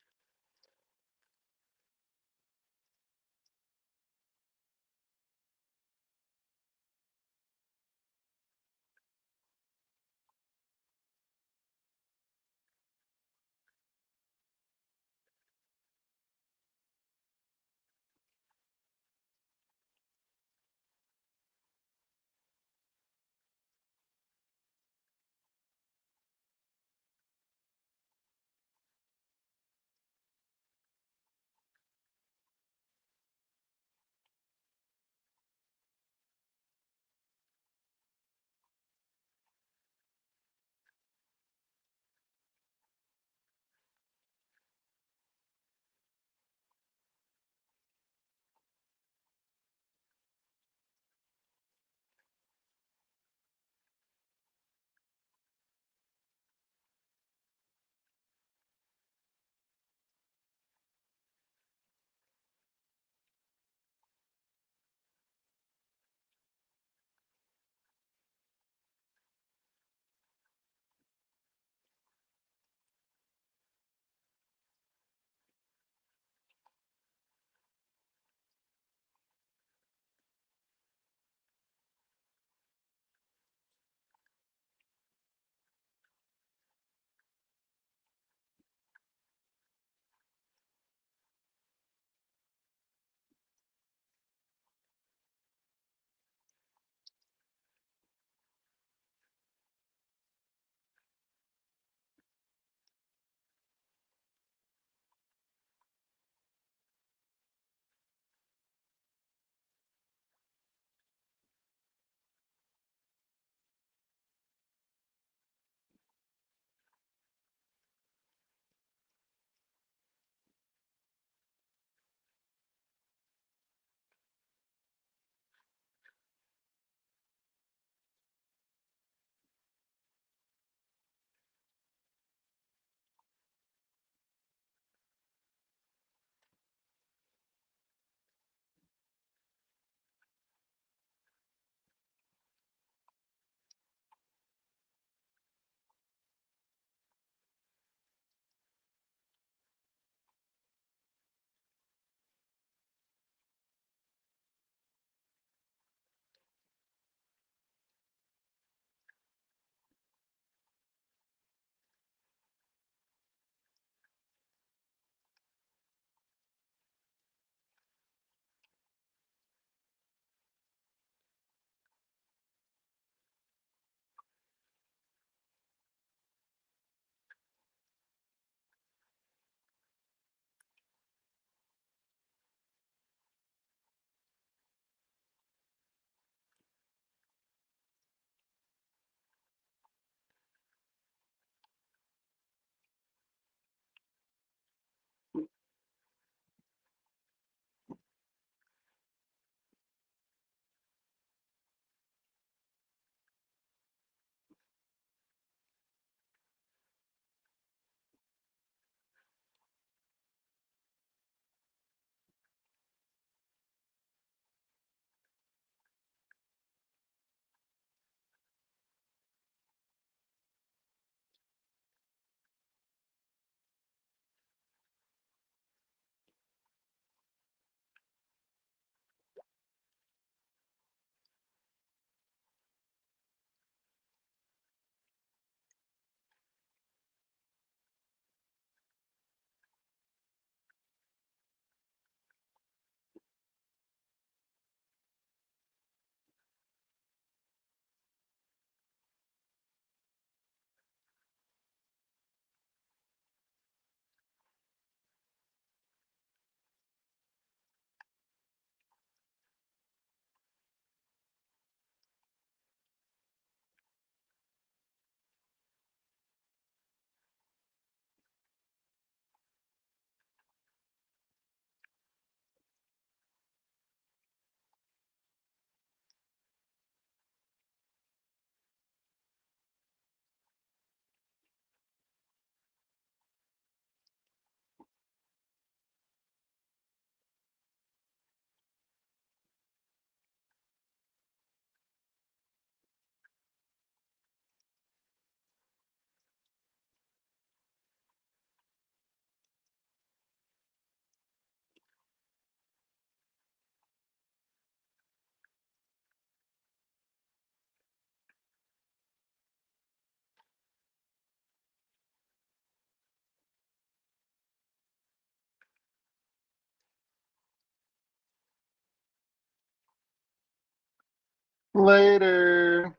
Later.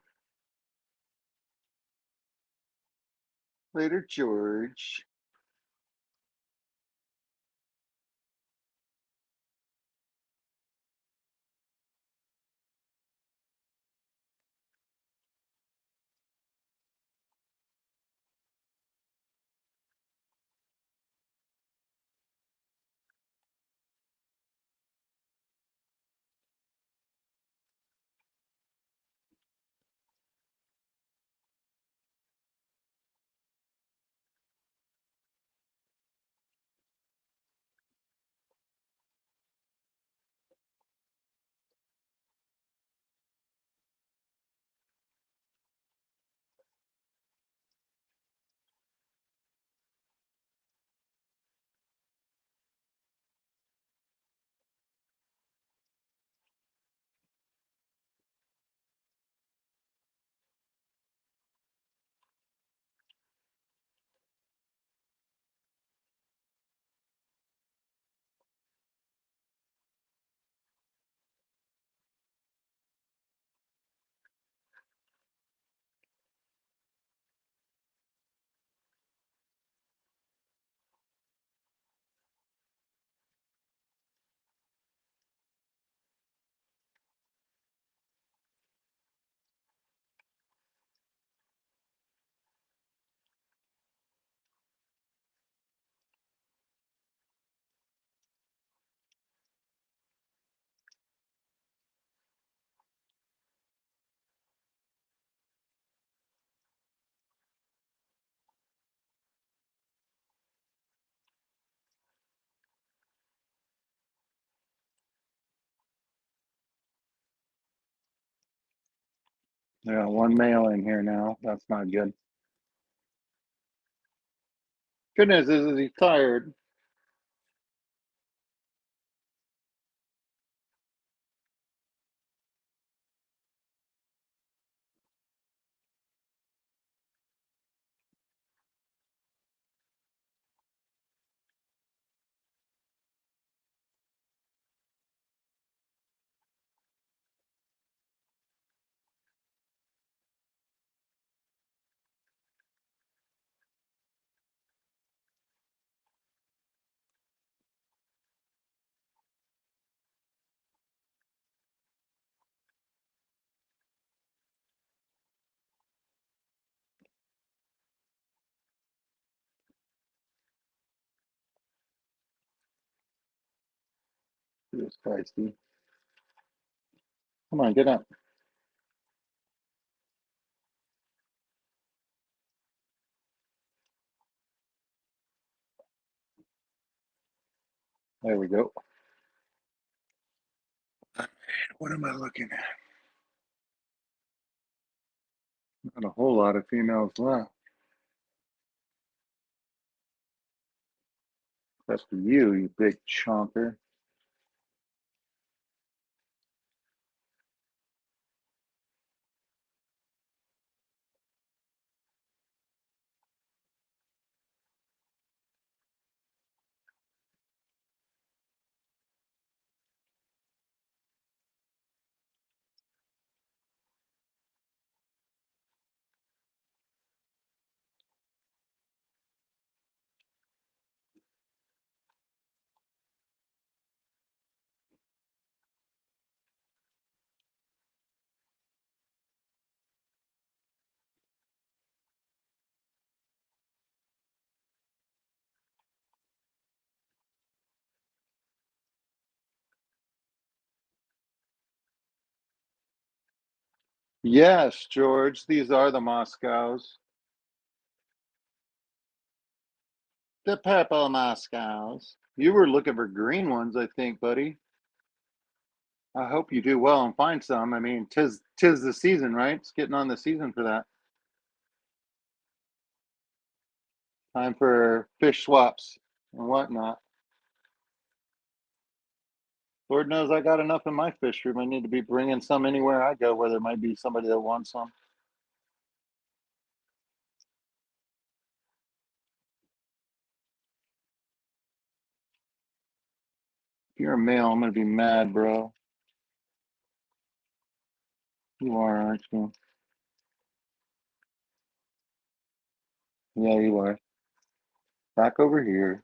Later, George. Yeah, one male in here now. That's not good. Goodness, is he tired? Jesus Christ, Steve. Come on, get up. There we go. What am I looking at? Not a whole lot of females left. That's for you, you big chonker. Yes, George, these are the Moscows. The purple Moscows. You were looking for green ones, I think, buddy. I hope you do well and find some. I mean, tis the season, right? It's getting on the season for that. Time for fish swaps and whatnot. Lord knows I got enough in my fish room. I need to be bringing some anywhere I go where there might be somebody that wants some. If you're a male, I'm gonna be mad, bro. You are, aren't you? Yeah, you are. Back over here.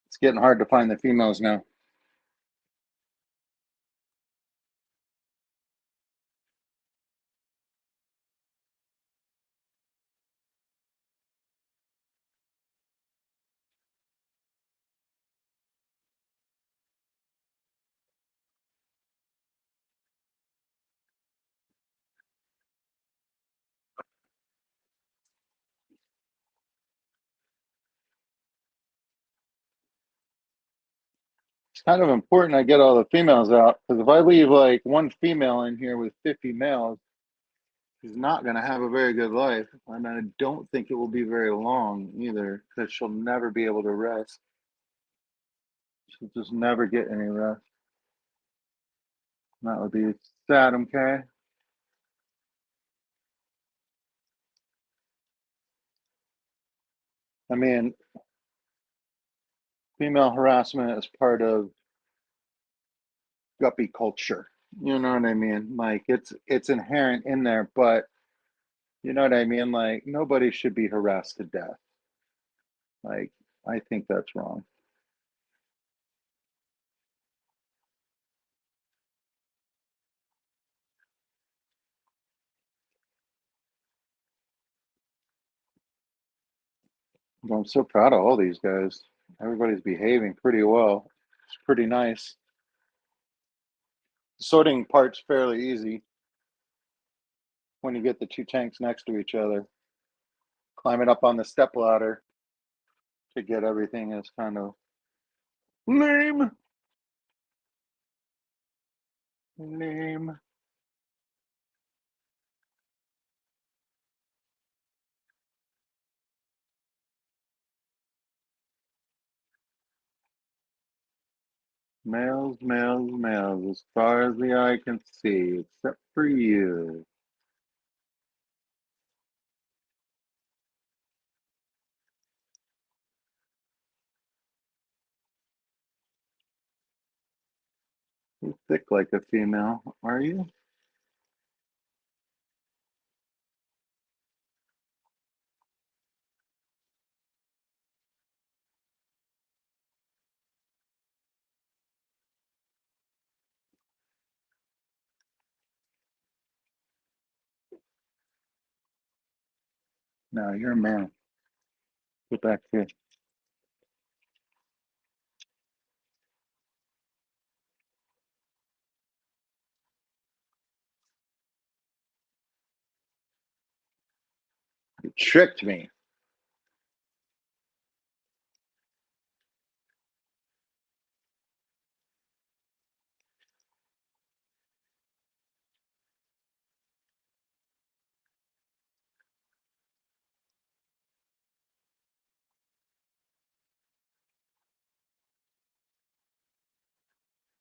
It's getting hard to find the females now. It's kind of important I get all the females out because if I leave like one female in here with 50 males, she's not going to have a very good life. And I don't think it will be very long either because she'll never be able to rest. She'll just never get any rest. That would be sad, okay? I mean, female harassment is part of guppy culture. You know what I mean? Like it's inherent in there, but you know what I mean? Like nobody should be harassed to death. Like I think that's wrong. I'm so proud of all these guys. Everybody's behaving pretty well. It's pretty nice. Sorting part's fairly easy when you get the two tanks next to each other. Climbing up on the step ladder to get everything is kind of lame. Lame. Males, males, males, as far as the eye can see, except for you. You're thick like a female, are you? No, you're a man. Get back here. You tricked me.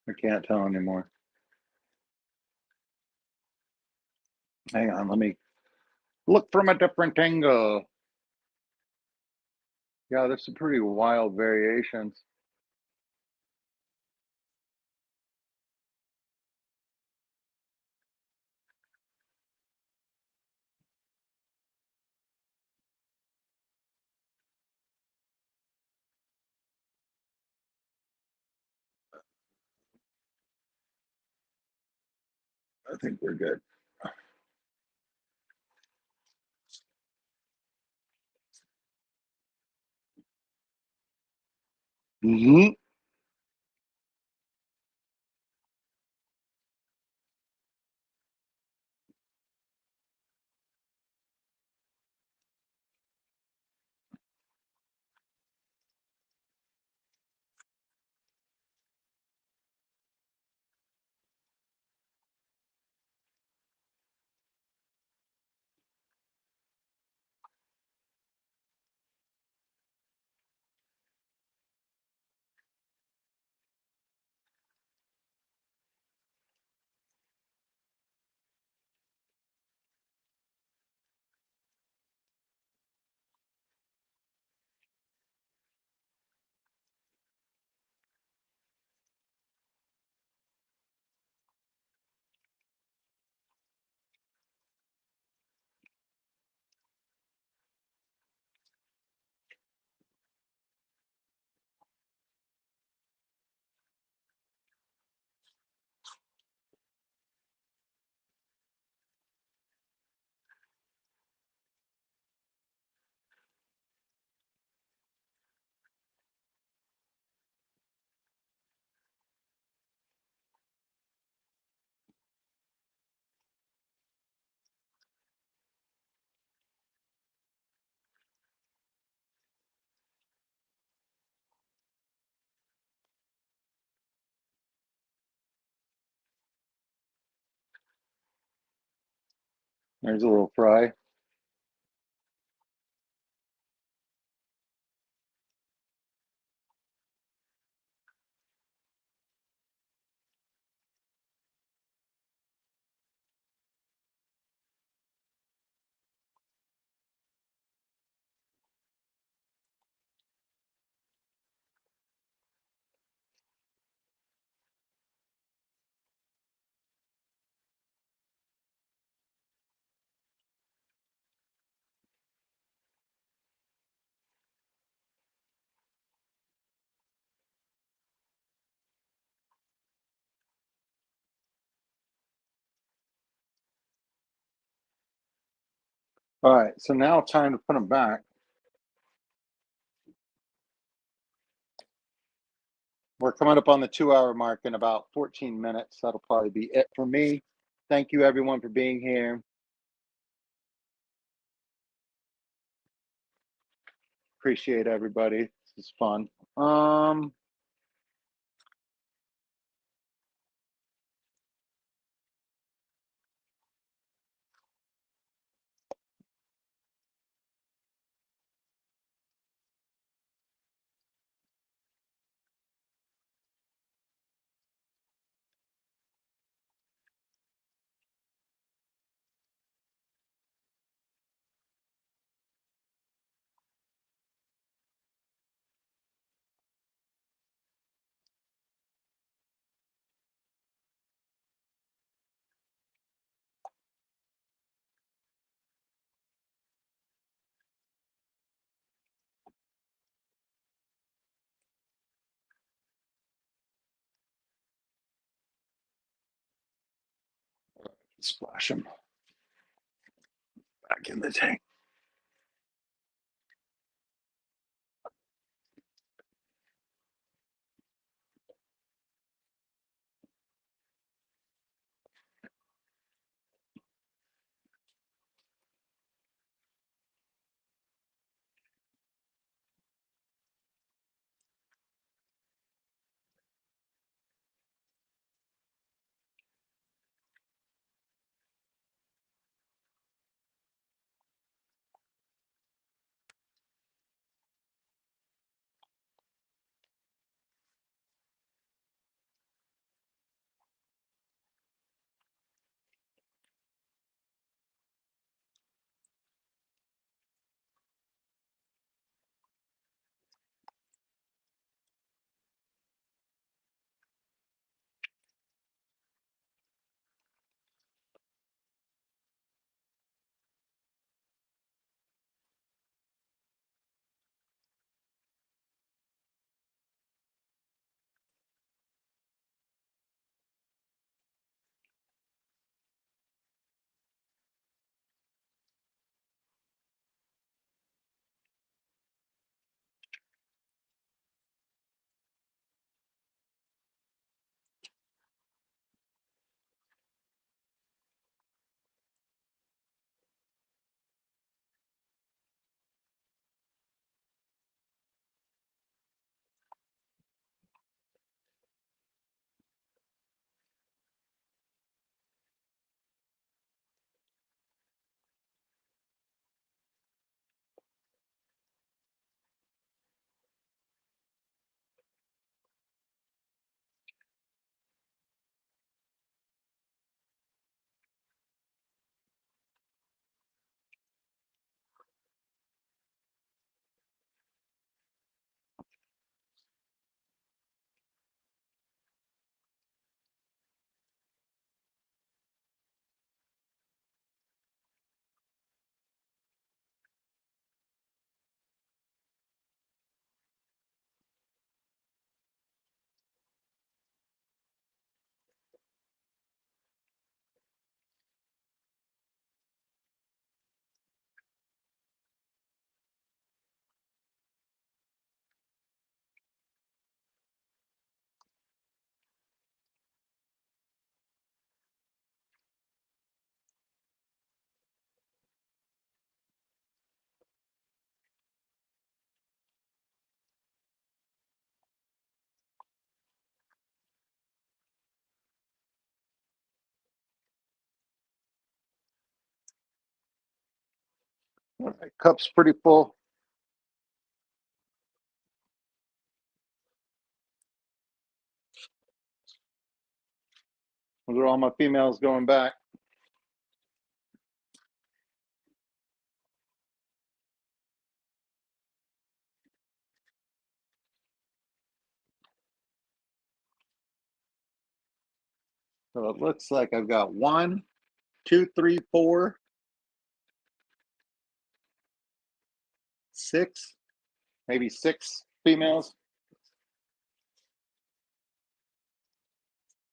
I can't tell anymore. Hang on, let me look from a different angle. Yeah, there's some pretty wild variations. I think we're good. Hmm. There's a little fry. All right, so now time to put them back. We're coming up on the 2 hour mark in about 14 minutes. That'll probably be it for me. Thank you everyone for being here. Appreciate everybody. This is fun. Splash them back in the tank. All right, cup's pretty full. Those are all my females going back. So it looks like I've got 1, 2, 3, 4, 6, maybe 6 females.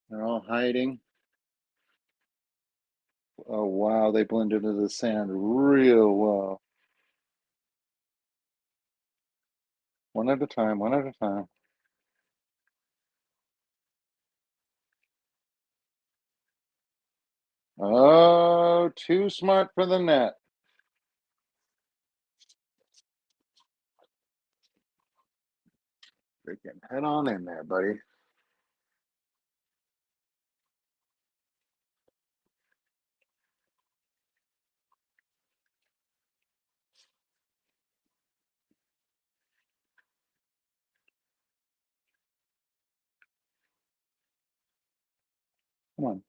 They're all hiding. Oh, wow, they blend into the sand real well. One at a time, one at a time. Oh, too smart for the net. Freaking head on in there, buddy. Come on.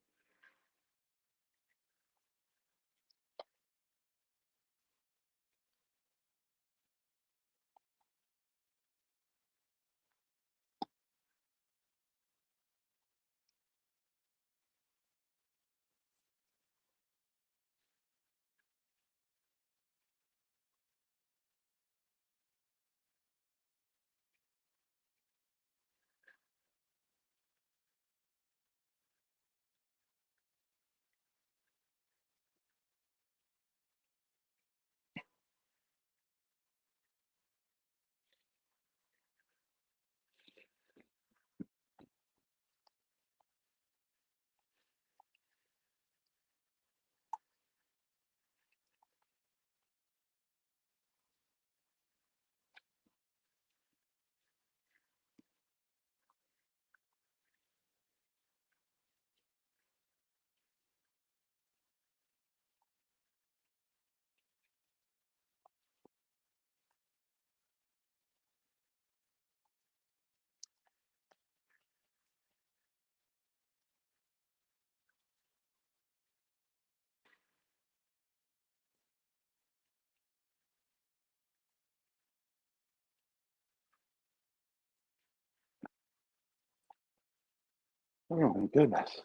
Oh my goodness.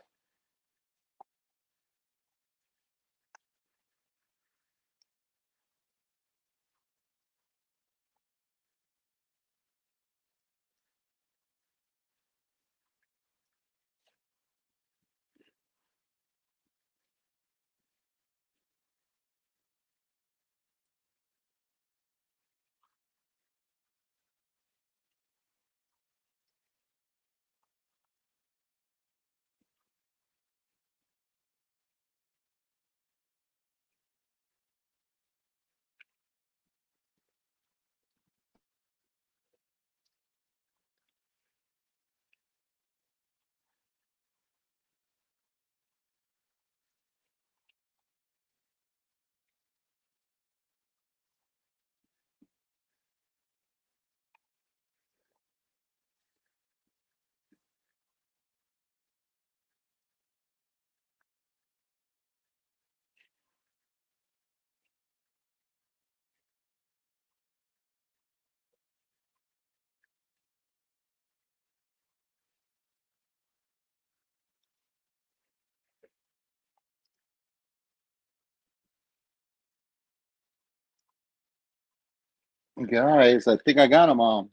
Guys, I think I got them all.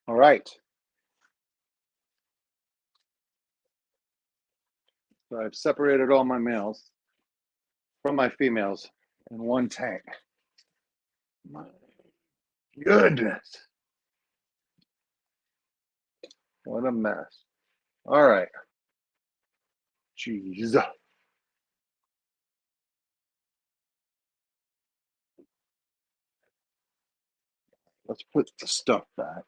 All right. So I've separated all my males from my females in one tank. My goodness. What a mess. All right. Jeez. Let's put the stuff back.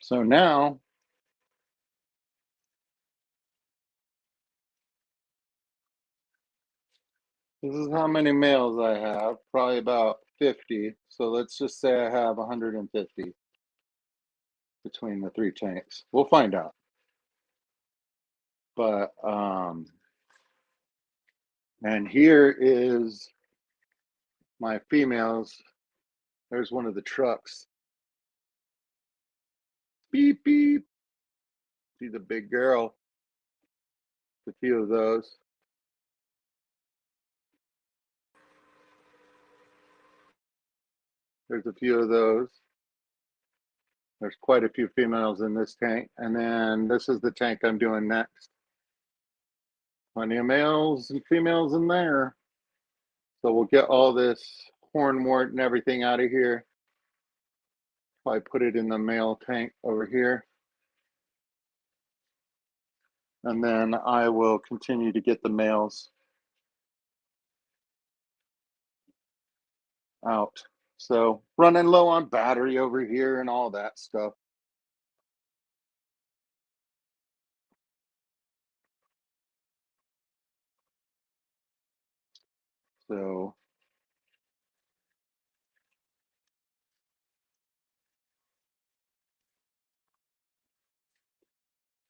So now, this is how many males I have, probably about 50. So let's just say I have 150 between the three tanks. We'll find out. But and here is my females. There's one of the trucks. Beep beep. See the big girl. A few of those. There's a few of those. There's quite a few females in this tank. And then this is the tank I'm doing next. Plenty of males and females in there. So we'll get all this hornwort and everything out of here. I put it in the male tank over here. And then I will continue to get the males out. So running low on battery over here and all that stuff. So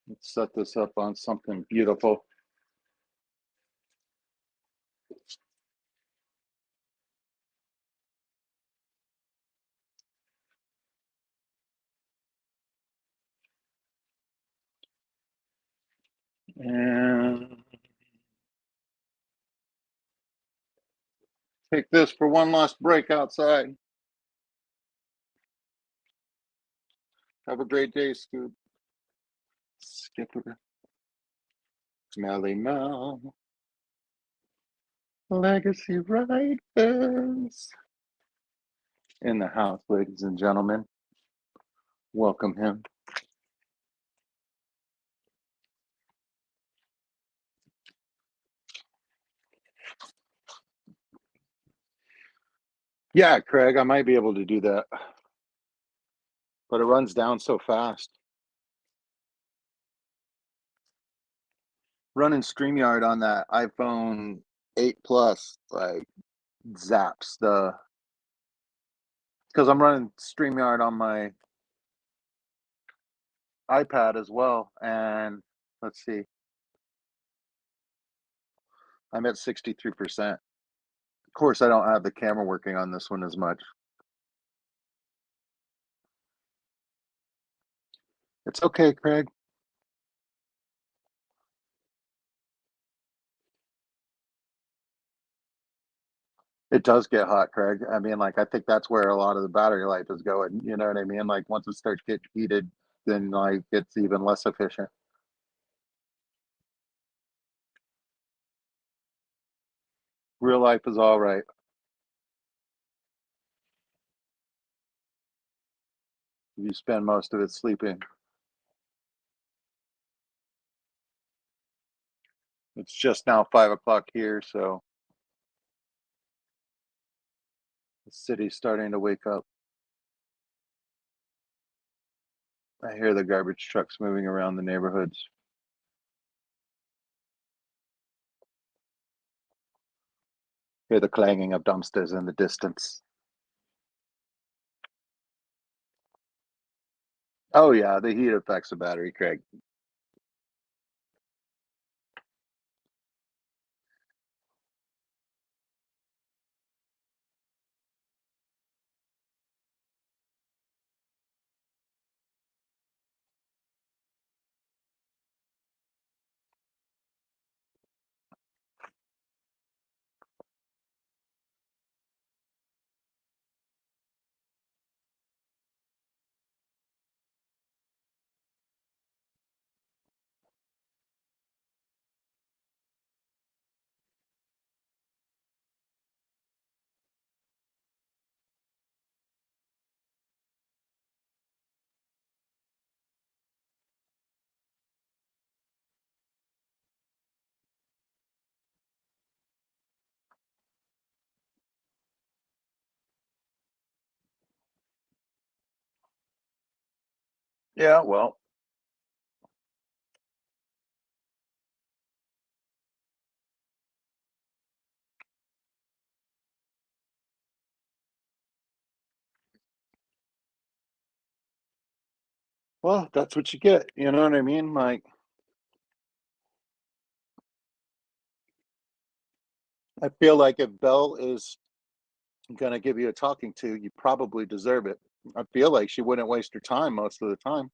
let's set this up on something beautiful. And take this for one last break outside. Have a great day, Scoop. Skipper. Smelly Mel. Legacy Riders. In the house, ladies and gentlemen. Welcome him. Yeah, Craig, I might be able to do that. But it runs down so fast. Running StreamYard on that iPhone 8 Plus, like, zaps the. Because I'm running StreamYard on my iPad as well. And let's see, I'm at 63%. Of course, I don't have the camera working on this one as much. It's okay, Craig. It does get hot, Craig. I mean, like, I think that's where a lot of the battery life is going. You know what I mean? Like, once it starts getting heated, then, like, it's even less efficient. Real life is all right. You spend most of it sleeping. It's just now 5 o'clock here, so the city's starting to wake up. I hear the garbage trucks moving around the neighborhoods. Hear the clanging of dumpsters in the distance. Oh yeah, the heat affects the battery, Craig. Yeah, well, that's what you get, you know what I mean? Like, I feel like if Belle is gonna give you a talking to, you probably deserve it. I feel like she wouldn't waste her time most of the time.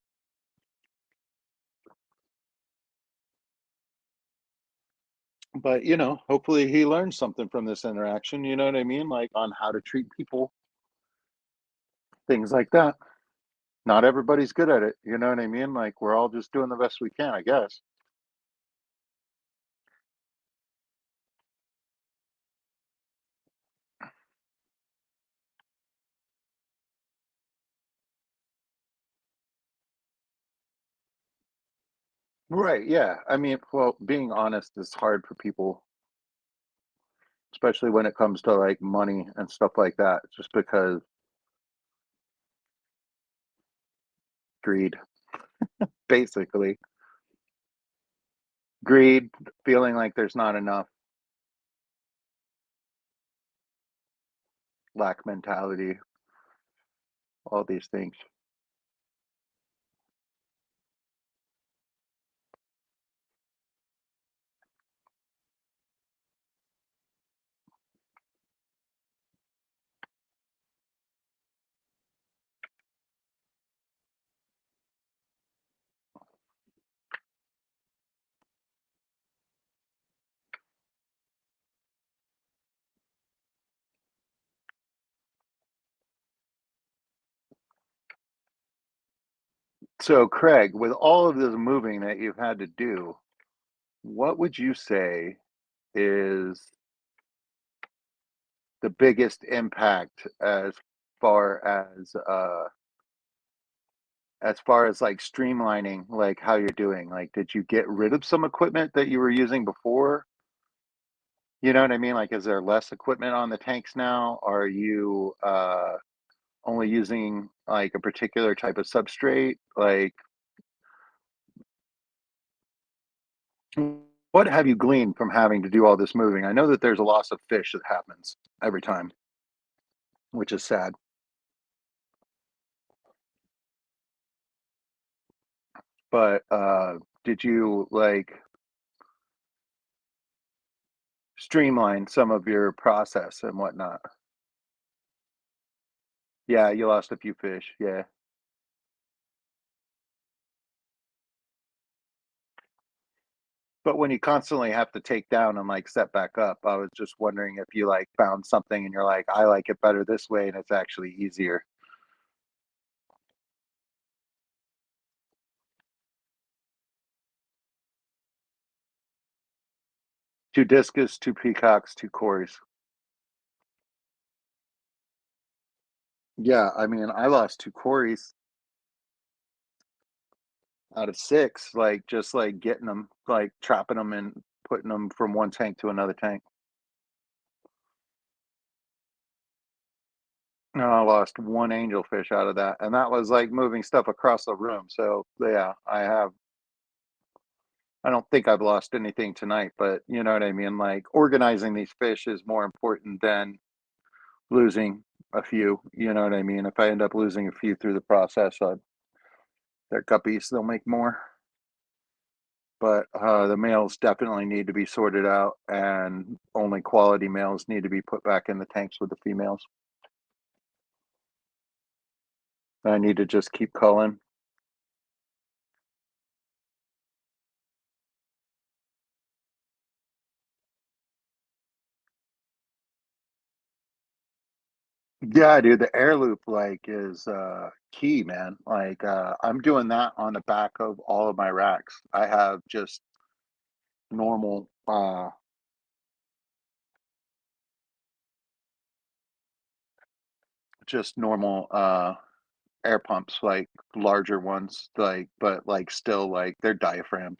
But, hopefully he learns something from this interaction, you know what I mean? Like on how to treat people, things like that. Not everybody's good at it, you know what I mean? Like we're all just doing the best we can, I guess. Right, yeah. I mean, well, being honest is hard for people, especially when it comes to like money and stuff like that, just because greed, basically. Greed, feeling like there's not enough, lack mentality, all these things. So, Craig, with all of this moving that you've had to do, what would you say is the biggest impact far as far as like streamlining like how you're doing? Like, did you get rid of some equipment that you were using before? You know what I mean? Like, is there less equipment on the tanks now? Are you only using like a particular type of substrate? Like, what have you gleaned from having to do all this moving? I know that there's a loss of fish that happens every time, which is sad. But did you like streamline some of your process and whatnot? Yeah, you lost a few fish. Yeah. But when you constantly have to take down and like set back up, I was just wondering if you like found something and you're like, I like it better this way and it's actually easier. Two discus, two peacocks, two cories. Yeah, I mean, I lost two cories out of six, like just like getting them, like trapping them and putting them from one tank to another tank. No, I lost one angelfish out of that, and that was like moving stuff across the room. So yeah, I don't think I've lost anything tonight, but you know what I mean? Like organizing these fish is more important than losing a few. You know what I mean? If I end up losing a few through the process, they're guppies, they'll make more. But the males definitely need to be sorted out, and only quality males need to be put back in the tanks with the females. I need to just keep culling. Yeah, dude, the air loop like is key, man. Like I'm doing that on the back of all of my racks. I have just normal normal air pumps, like larger ones, like but like still like they're diaphragmed.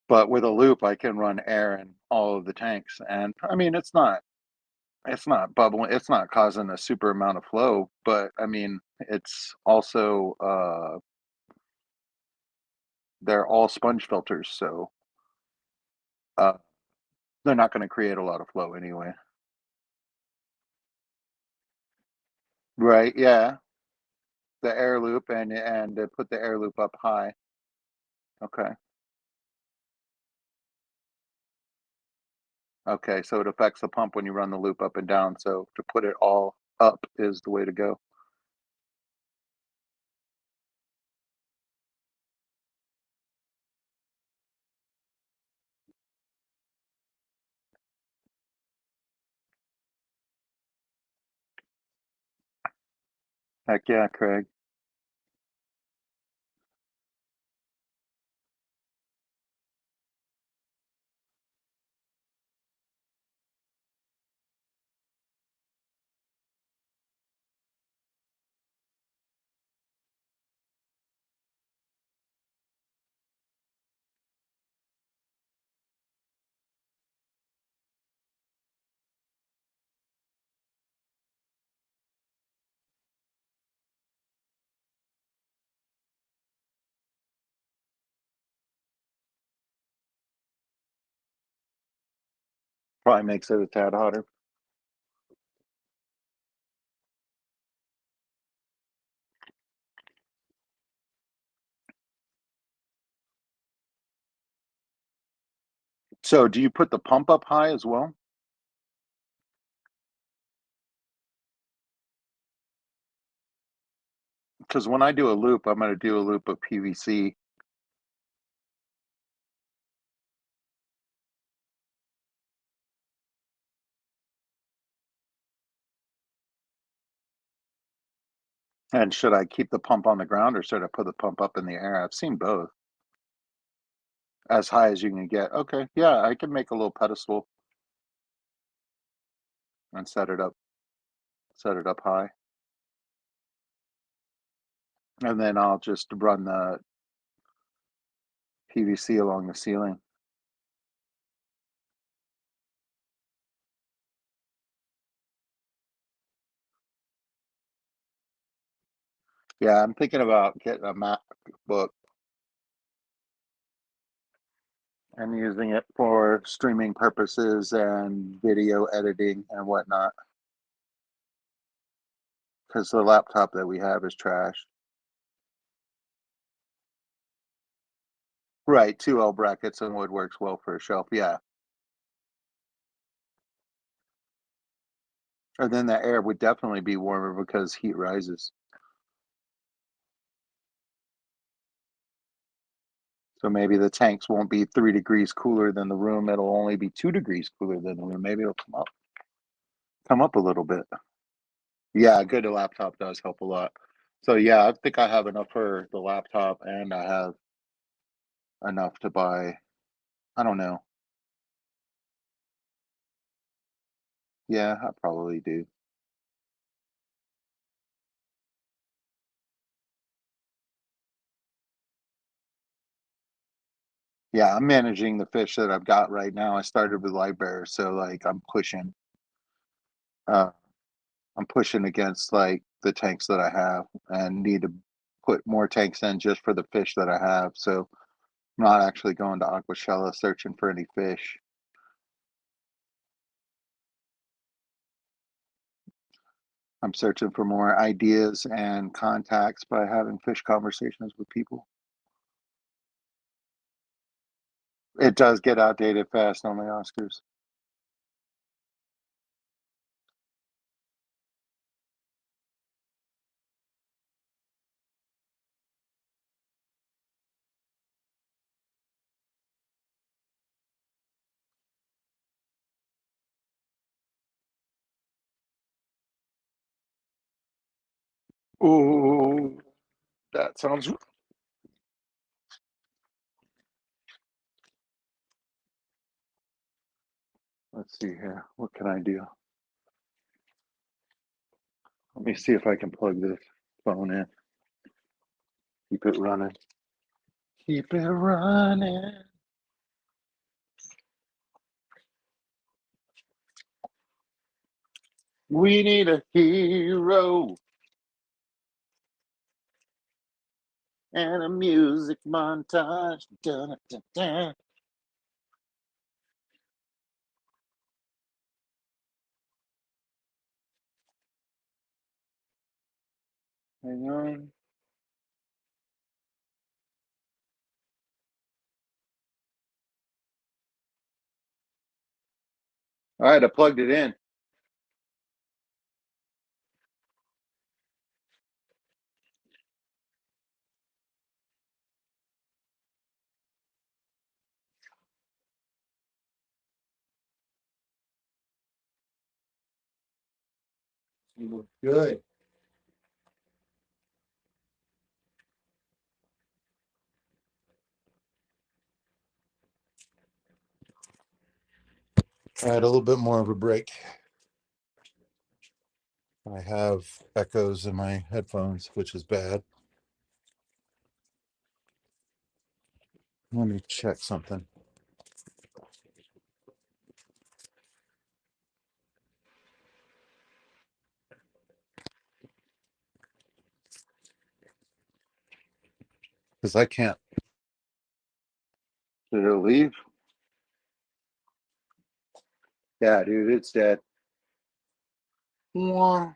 But with a loop I can run air in all of the tanks. And I mean it's not It's not bubbling, it's not causing a super amount of flow, but I mean, it's also, they're all sponge filters, so, uh, they're not gonna create a lot of flow anyway. Right, yeah, the air loop and put the air loop up high. Okay, okay, so it affects the pump when you run the loop up and down, so to put it all up is the way to go. Heck yeah, Craig. Probably makes it a tad hotter. So do you put the pump up high as well? Because when I do a loop, I'm gonna do a loop of PVC. And should I keep the pump on the ground or should I put the pump up in the air? I've seen both. As high as you can get. Okay, yeah, I can make a little pedestal and set it up high. And then I'll just run the PVC along the ceiling. Yeah, I'm thinking about getting a MacBook and using it for streaming purposes and video editing and whatnot. Because the laptop that we have is trash. Right, 2L brackets and wood works well for a shelf, yeah. And then the air would definitely be warmer because heat rises. So maybe the tanks won't be 3 degrees cooler than the room, it'll only be 2 degrees cooler than the room. Maybe it'll come up a little bit. Yeah, a good laptop does help a lot. So, yeah, I think I have enough for the laptop, and I have enough to buy I don't know. Yeah, I probably do. Yeah, I'm managing the fish that I've got right now. I started with light bear, so, like, uh, I'm pushing against, like, the tanks that I have and need to put more tanks in just for the fish that I have, so I'm not actually going to Aquashella searching for any fish. I'm searching for more ideas and contacts by having fish conversations with people. It does get outdated fast on the Oscars. Ooh, that sounds let's see here. What can I do? Let me see if I can plug this phone in. Keep it running. Keep it running. We need a hero and a music montage. Dun, dun, dun. Hang on. All right, I plugged it in. You look good. I had a little bit more of a break. I have echoes in my headphones, which is bad. Let me check something. Because I can't. Did it leave? Yeah, dude, it's dead. Wah.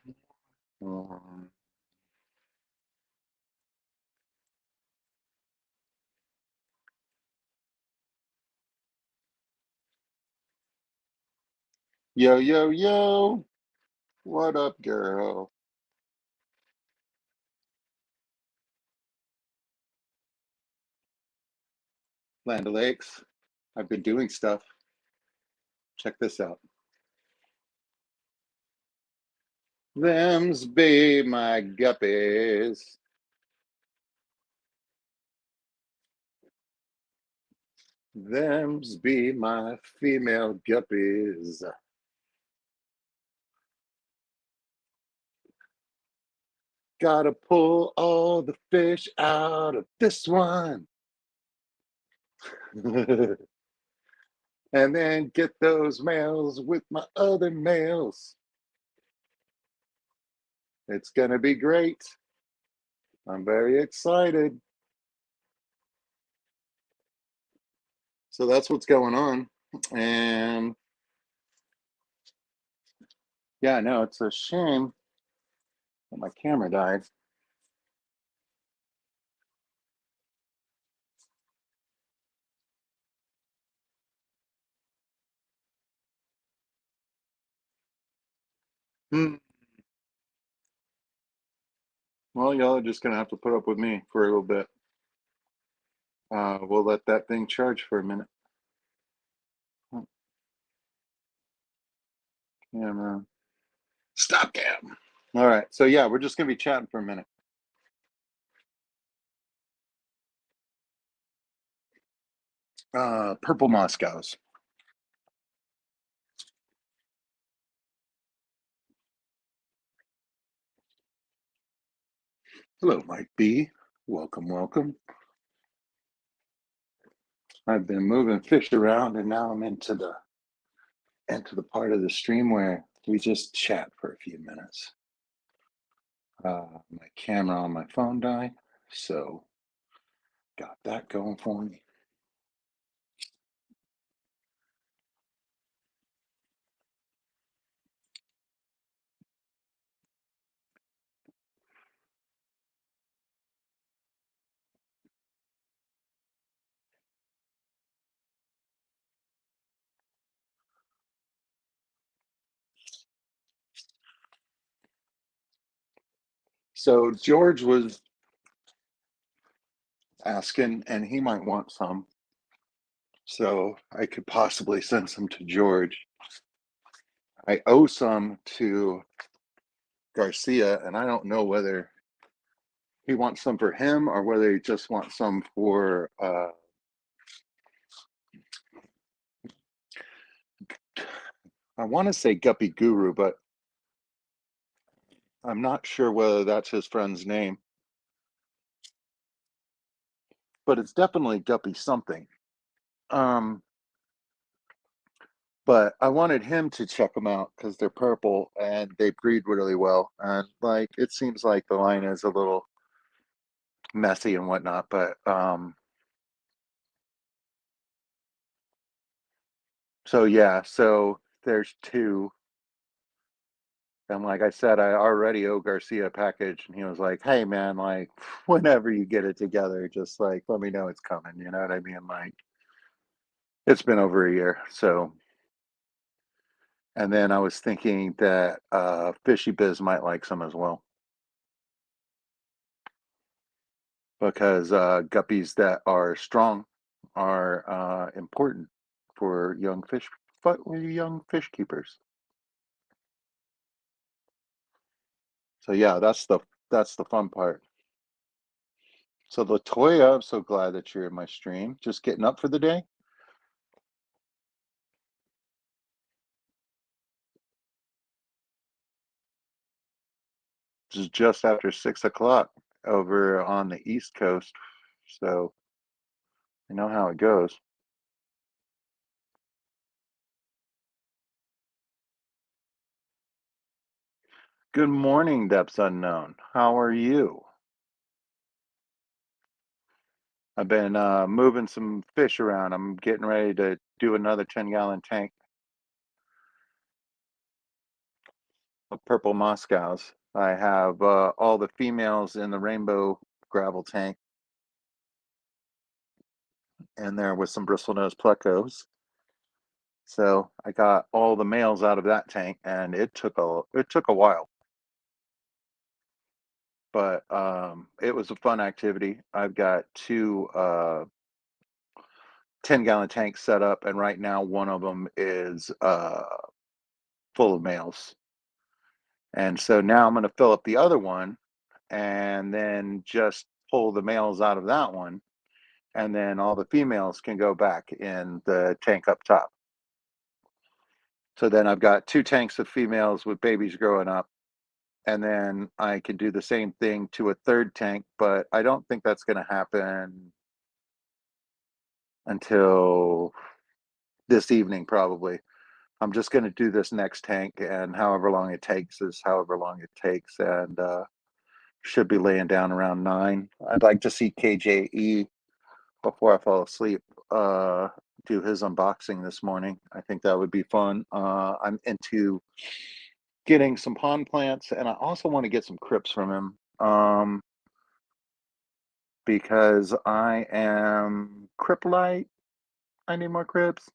Yo, yo, yo. What up, girl? Land O'Lakes. I've been doing stuff. Check this out. Them's be my guppies. Them's be my female guppies. Gotta pull all the fish out of this one. And then get those males with my other males. It's gonna be great. I'm very excited. So that's what's going on. And yeah, no, it's a shame that my camera died. Hmm. Well, y'all are just gonna have to put up with me for a little bit. We'll let that thing charge for a minute. Camera. Stop cam. All right. So yeah, we're just gonna be chatting for a minute. Purple Moscows. Hello, Mike B. Welcome, welcome. I've been moving fish around, and now I'm into the part of the stream where we just chat for a few minutes. My camera on my phone died, so got that going for me. So George was asking, and he might want some. So I could possibly send some to George. I owe some to Garcia, and I don't know whether he wants some for him or whether he just wants some for I want to say Guppy Guru, but I'm not sure whether that's his friend's name. But it's definitely Guppy something. Um, But I wanted him to check them out because they're purple and they breed really well. And like it seems like the line is a little messy and whatnot, but so yeah, so there's two. And like I said, I already owe Garcia a package, and he was like, "Hey man, like whenever you get it together, just like let me know it's coming." You know what I mean? Like it's been over a year, so. And then I was thinking that Fishy Biz might like some as well because guppies that are strong are important for young fish keepers. So yeah, that's the fun part. So Latoya, I'm so glad that you're in my stream. Just getting up for the day. This is just after 6 o'clock over on the East Coast. So you know how it goes. Good morning, Depths Unknown. How are you? I've been moving some fish around. I'm getting ready to do another 10-gallon tank of purple Moscows. I have all the females in the rainbow gravel tank, and there with some bristlenose plecos. So I got all the males out of that tank, and it took a while, but it was a fun activity. I've got two 10-gallon tanks set up, and right now one of them is full of males. And so now I'm going to fill up the other one and then just pull the males out of that one. And then all the females can go back in the tank up top. So then I've got two tanks of females with babies growing up. And then I can do the same thing to a third tank, but I don't think that's going to happen until this evening, probably. I'm just going to do this next tank, and however long it takes is however long it takes. And should be laying down around 9. I'd like to see KJE before I fall asleep do his unboxing this morning. I think that would be fun. I'm into getting some pond plants, and I also want to get some crypts from him because I am cryptolite. I need more crypts.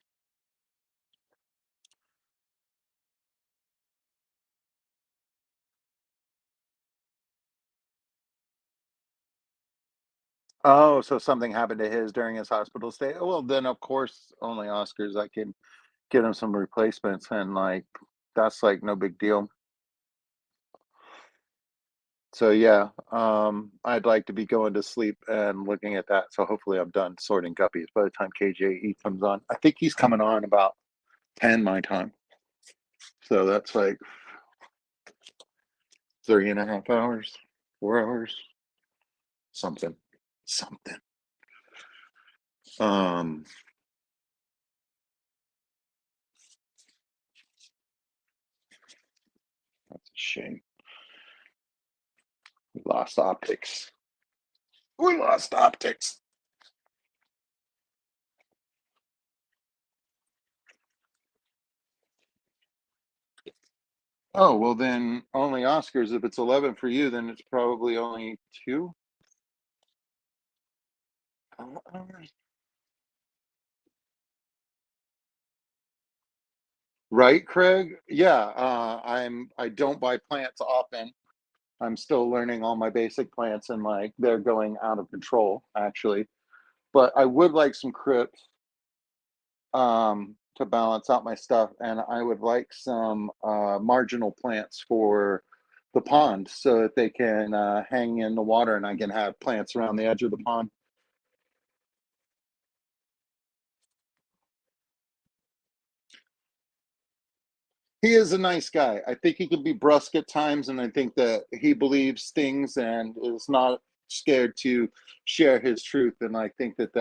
Oh, so something happened to his during his hospital stay. Well, then of course, only Oscars I can get him some replacements, and like that's like no big deal. So yeah, I'd like to be going to sleep and looking at that. So hopefully I'm done sorting guppies by the time KJE comes on. I think he's coming on about 10 my time. So that's like 3.5 hours, 4 hours, something, something. Um, that's a shame. We lost optics. We lost optics. Oh, well then only Oscars. If it's 11 for you, then it's probably only two. Uh, Right, Craig? Yeah, I don't buy plants often. I'm still learning all my basic plants and like they're going out of control actually. But I would like some crypts to balance out my stuff, and I would like some marginal plants for the pond so that they can hang in the water and I can have plants around the edge of the pond. He is a nice guy. I think he can be brusque at times, and I think that he believes things and is not scared to share his truth. And I think that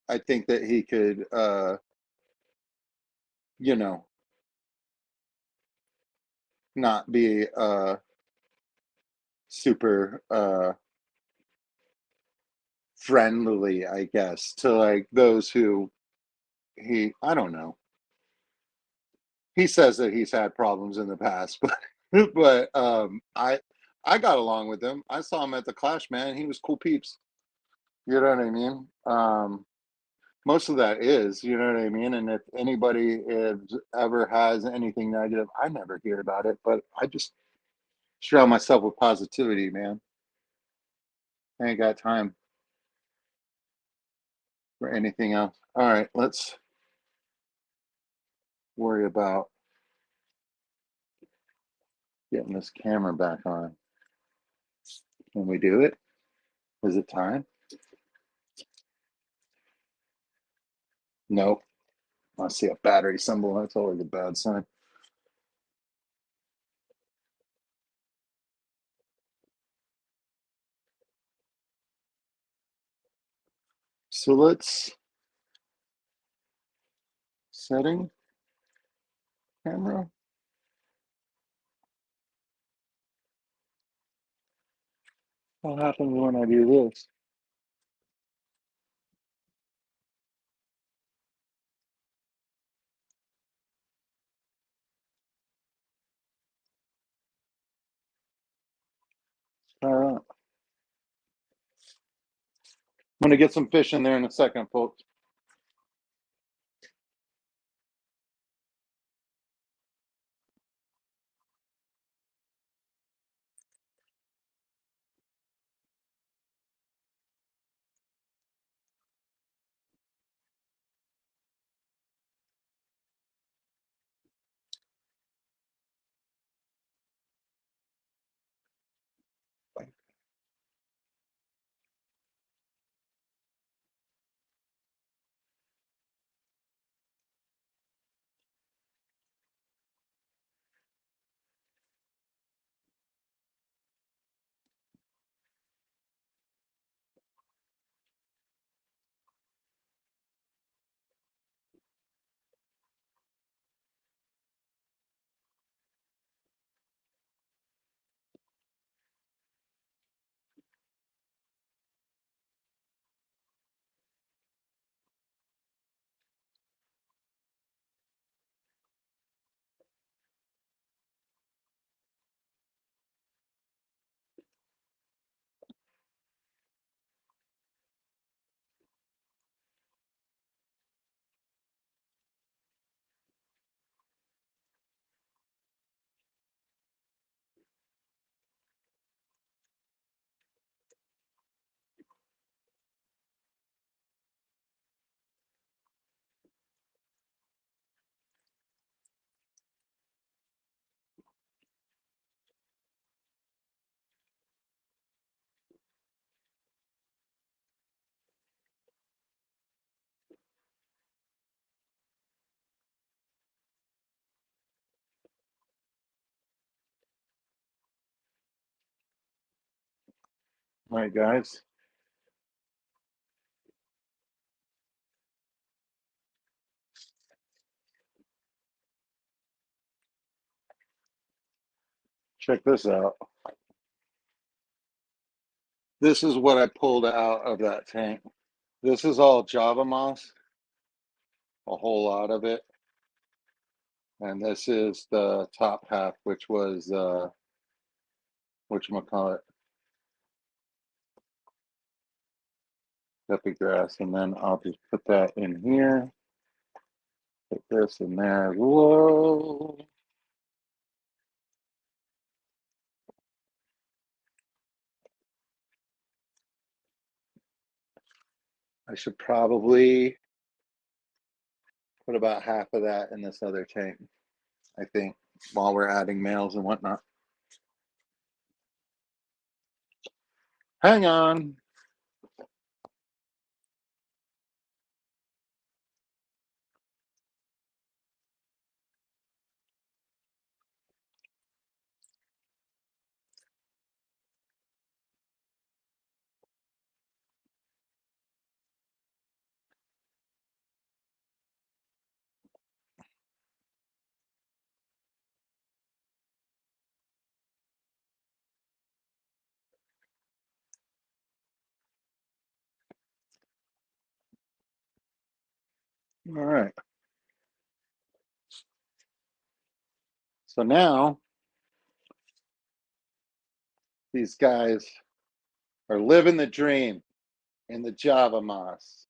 I think that he could, you know, not be super friendly, I guess, to like those who I don't know. He says that he's had problems in the past, but I got along with him. I saw him at the Clash, man. He was cool peeps. You know what I mean? Most of that is, you know what I mean? And if anybody is, ever has anything negative, I never hear about it, but I just surround myself with positivity, man. I ain't got time for anything else. All right, let's worry about getting this camera back on. Can we do it? Is it time? Nope. I see a battery symbol. That's always a bad sign. So let's setting camera. What happens when I do this? All right. I'm gonna get some fish in there in a second, folks. All right, guys. Check this out. This is what I pulled out of that tank. This is all Java moss, a whole lot of it. And this is the top half, which was whatchamacallit, guppy grass. And then I'll just put that in here. Put this in there. Whoa. I should probably put about half of that in this other tank, I think, while we're adding males and whatnot. Hang on. All right. So now these guys are living the dream in the Java Moss.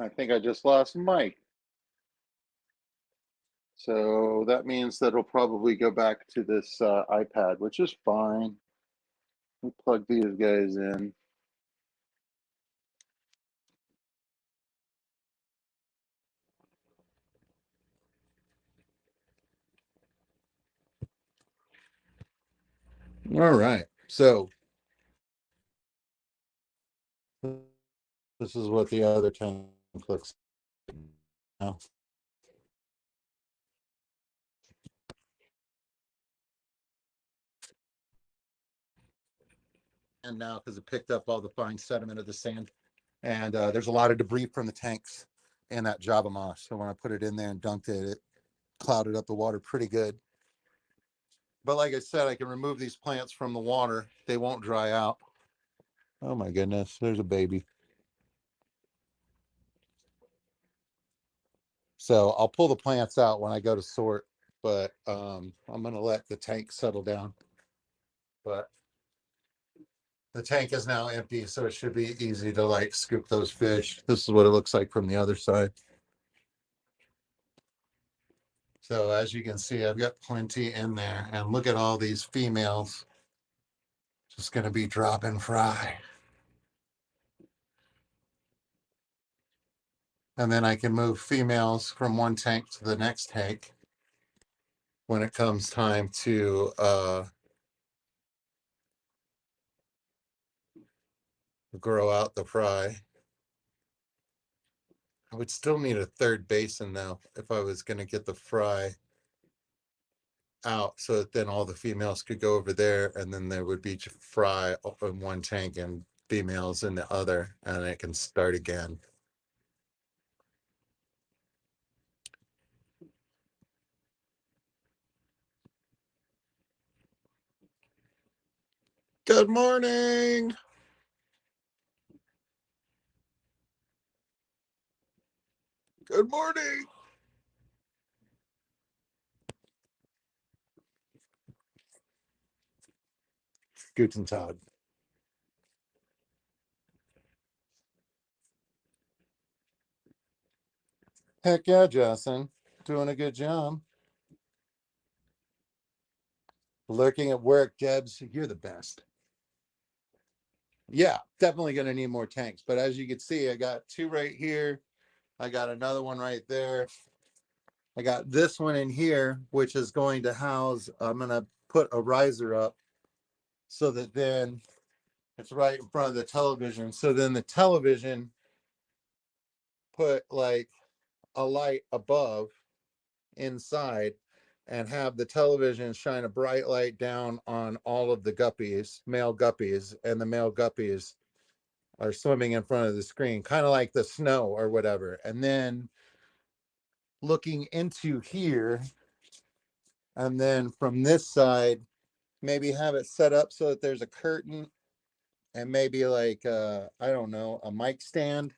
I think I just lost Mike. So that means that it'll probably go back to this iPad, which is fine. We'll plug these guys in. All right. So this is what the other tank looks like now. And now because it picked up all the fine sediment of the sand. And there's a lot of debris from the tanks in that Java Moss. So when I put it in there and dunked it, it clouded up the water pretty good. But like I said, I can remove these plants from the water. They won't dry out. Oh my goodness, there's a baby. So I'll pull the plants out when I go to sort, but I'm gonna let the tank settle down. But the tank is now empty, so it should be easy to like scoop those fish. This is what it looks like from the other side. So as you can see, I've got plenty in there, and look at all these females just gonna be dropping fry. And then I can move females from one tank to the next tank when it comes time to grow out the fry. I would still need a third basin though if I was going to get the fry out so that then all the females could go over there and then there would be fry in one tank and females in the other and it can start again. Good morning. Good morning. Guten Tag. Heck yeah, Justin. Doing a good job. Lurking at work, Debs. You're the best. Yeah, definitely going to need more tanks. But as you can see, I got two right here. I got another one right there. I got this one in here, which is going to house, I'm going to put a riser up so that then it's right in front of the television. So then the television put like a light above inside and have the television shine a bright light down on all of the guppies, male guppies, and the male guppies are swimming in front of the screen, kind of like the snow or whatever. And then looking into here, and then from this side, maybe have it set up so that there's a curtain and maybe like I don't know, a mic stand,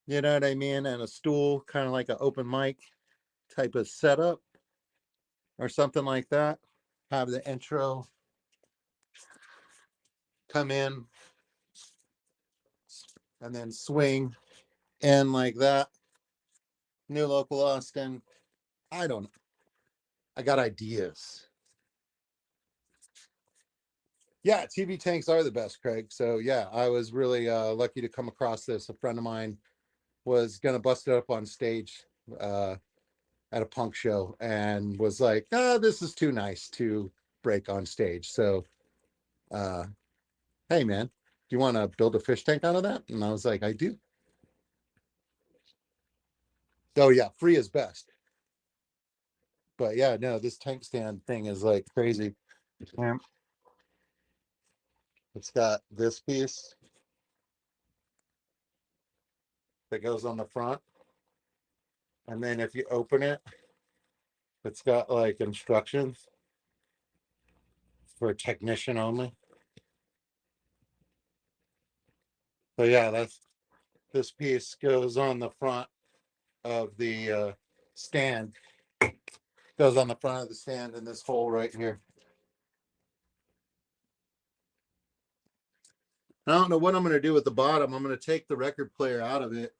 you know what I mean, and a stool, kind of like an open mic type of setup or something like that. Have the intro come in and then swing in like that. New local Austin. I don't know. I got ideas. Yeah, TV tanks are the best, Craig. So yeah, I was really lucky to come across this. A friend of mine was gonna bust it up on stage uh, at a punk show and was like, "Ah, this is too nice to break on stage." So, uh, hey man, do you want to build a fish tank out of that? And I was like, I do. Oh yeah, free is best. But yeah, no, this tank stand thing is like crazy. It's got this piece that goes on the front, and then if you open it, it's got like instructions for a technician only. So yeah, This piece goes on the front of the stand. Goes on the front of the stand in this hole right here. I don't know what I'm going to do with the bottom. I'm going to take the record player out of it.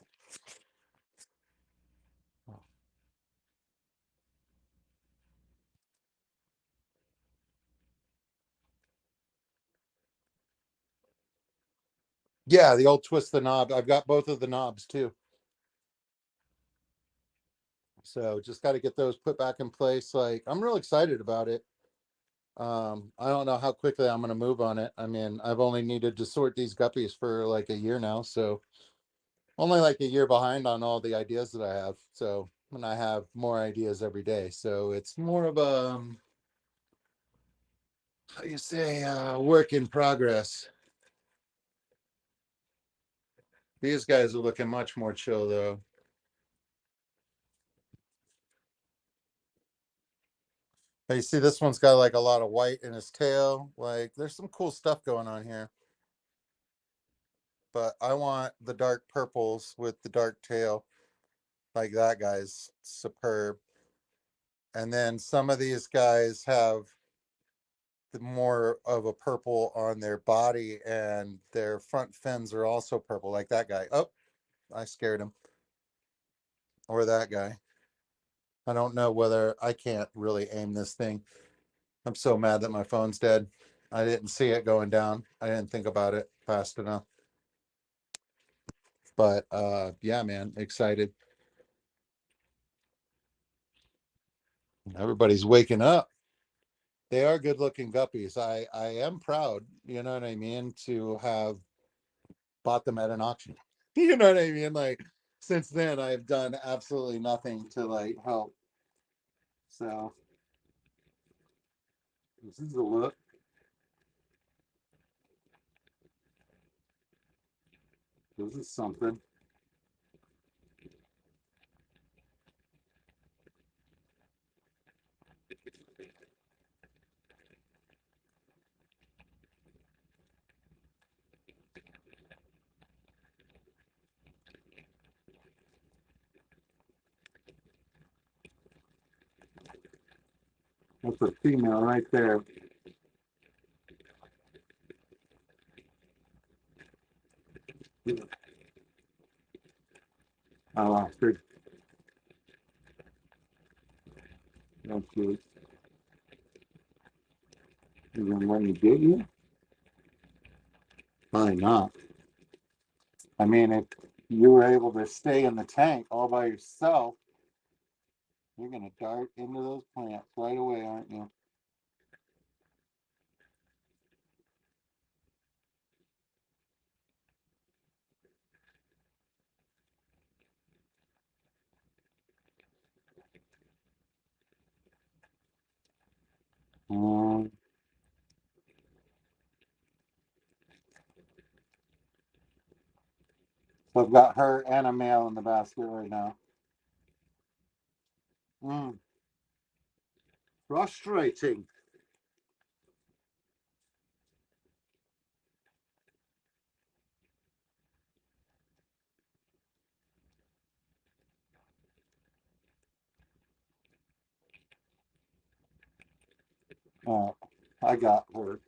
Yeah, the old twist the knob. I've got both of the knobs too. So just got to get those put back in place. Like, I'm real excited about it. I don't know how quickly I'm going to move on it. I mean, I've only needed to sort these guppies for like a year now, so only like a year behind on all the ideas that I have. So, and I have more ideas every day. So it's more of a, how you say, work in progress. These guys are looking much more chill though. You see, this one's got like a lot of white in his tail. Like, there's some cool stuff going on here. But I want the dark purples with the dark tail. Like, that guy's superb. And then some of these guys have the more of a purple on their body, and their front fins are also purple, like that guy. Oh, I scared him. Or that guy. I don't know whether I can't really aim this thing. I'm so mad that my phone's dead. I didn't see it going down. I didn't think about it fast enough. But yeah, man, excited. Everybody's waking up. They are good looking guppies. I am proud, you know what I mean, to have bought them at an auction. You know what I mean? Like, since then I've done absolutely nothing to like help. So this is a look. This is something. That's a female right there. I lost her. That's good. You gonna let me get you? Probably not. I mean, if you were able to stay in the tank all by yourself, you're gonna dart into those plants right away, aren't you? Um, so I've got her and a male in the basket right now. Mm, frustrating. Uh, I got her.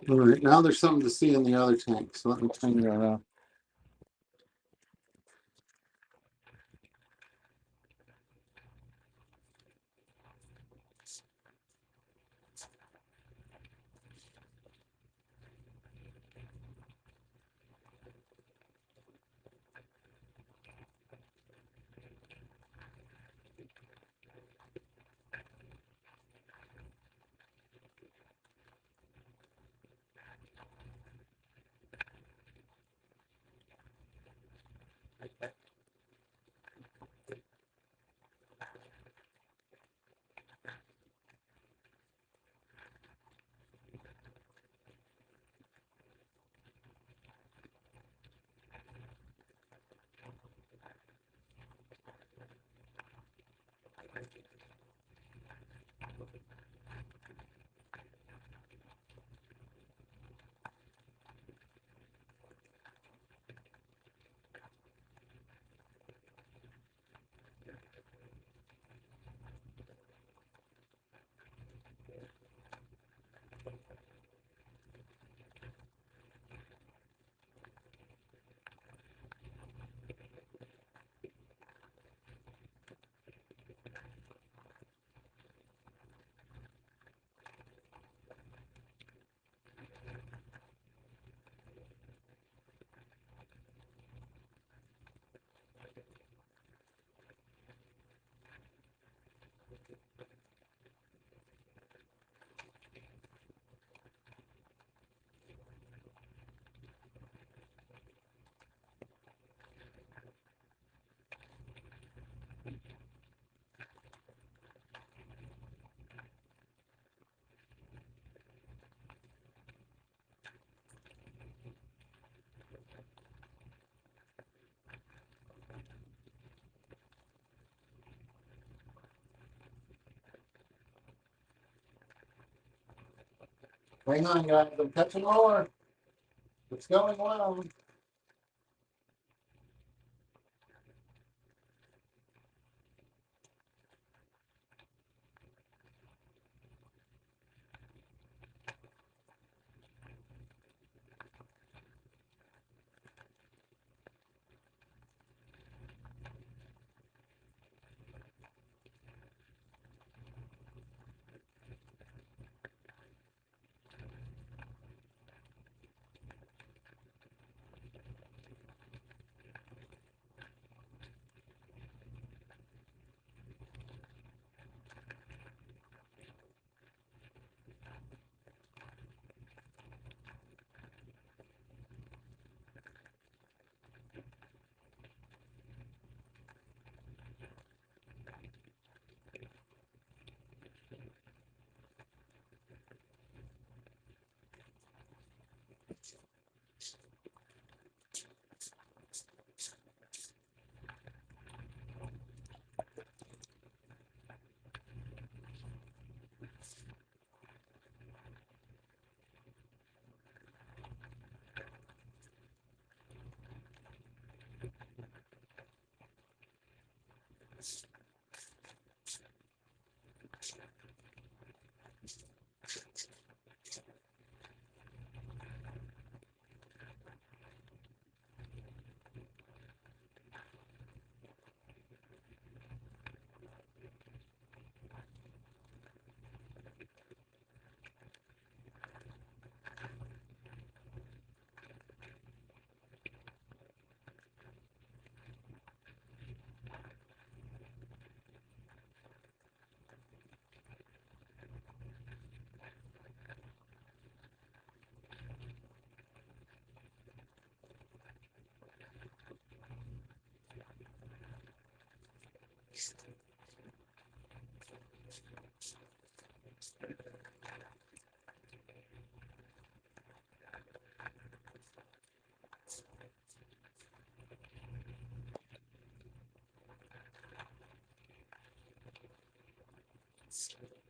All right, now there's something to see in the other tank, so let me turn that off. Hang on, guys, I'm catching more. It's going well.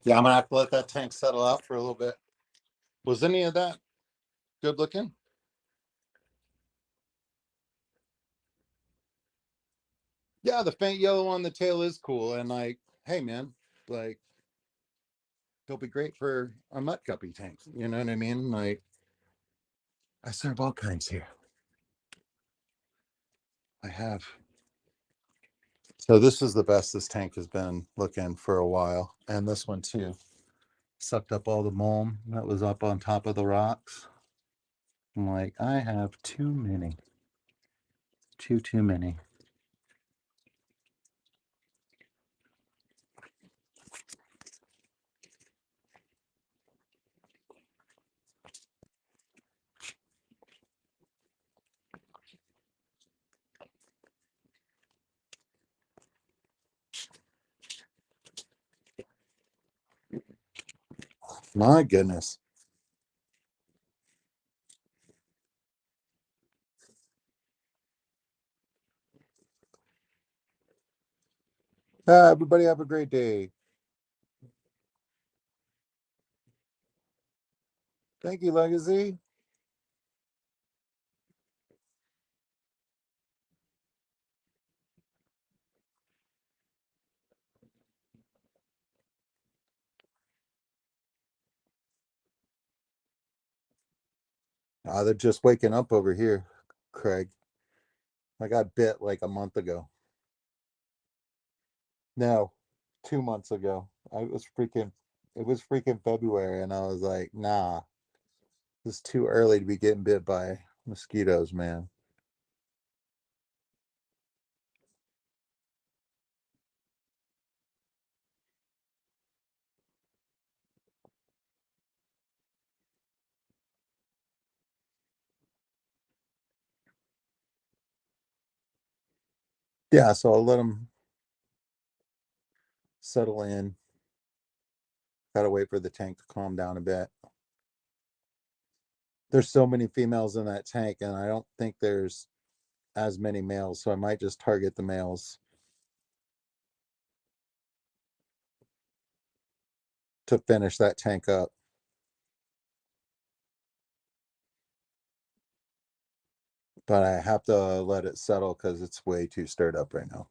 Yeah, I'm gonna have to let that tank settle out for a little bit. Was any of that good looking? Yeah, the faint yellow on the tail is cool. And like, hey man, like, it'll be great for a mud guppy tank. You know what I mean? Like, I serve all kinds here. I have. So this is the best this tank has been looking for a while. And this one too. Sucked up all the mulm that was up on top of the rocks. I'm like, I have too many. Too many. My goodness. Everybody have a great day. Thank you, Legacy. They're just waking up over here, Craig. I got bit like a month ago. No, 2 months ago. It was freaking February, and I was like, nah, it's too early to be getting bit by mosquitoes, man. Yeah, so I'll let them settle in. Gotta wait for the tank to calm down a bit. There's so many females in that tank, and I don't think there's as many males, so I might just target the males to finish that tank up. But I have to let it settle because it's way too stirred up right now.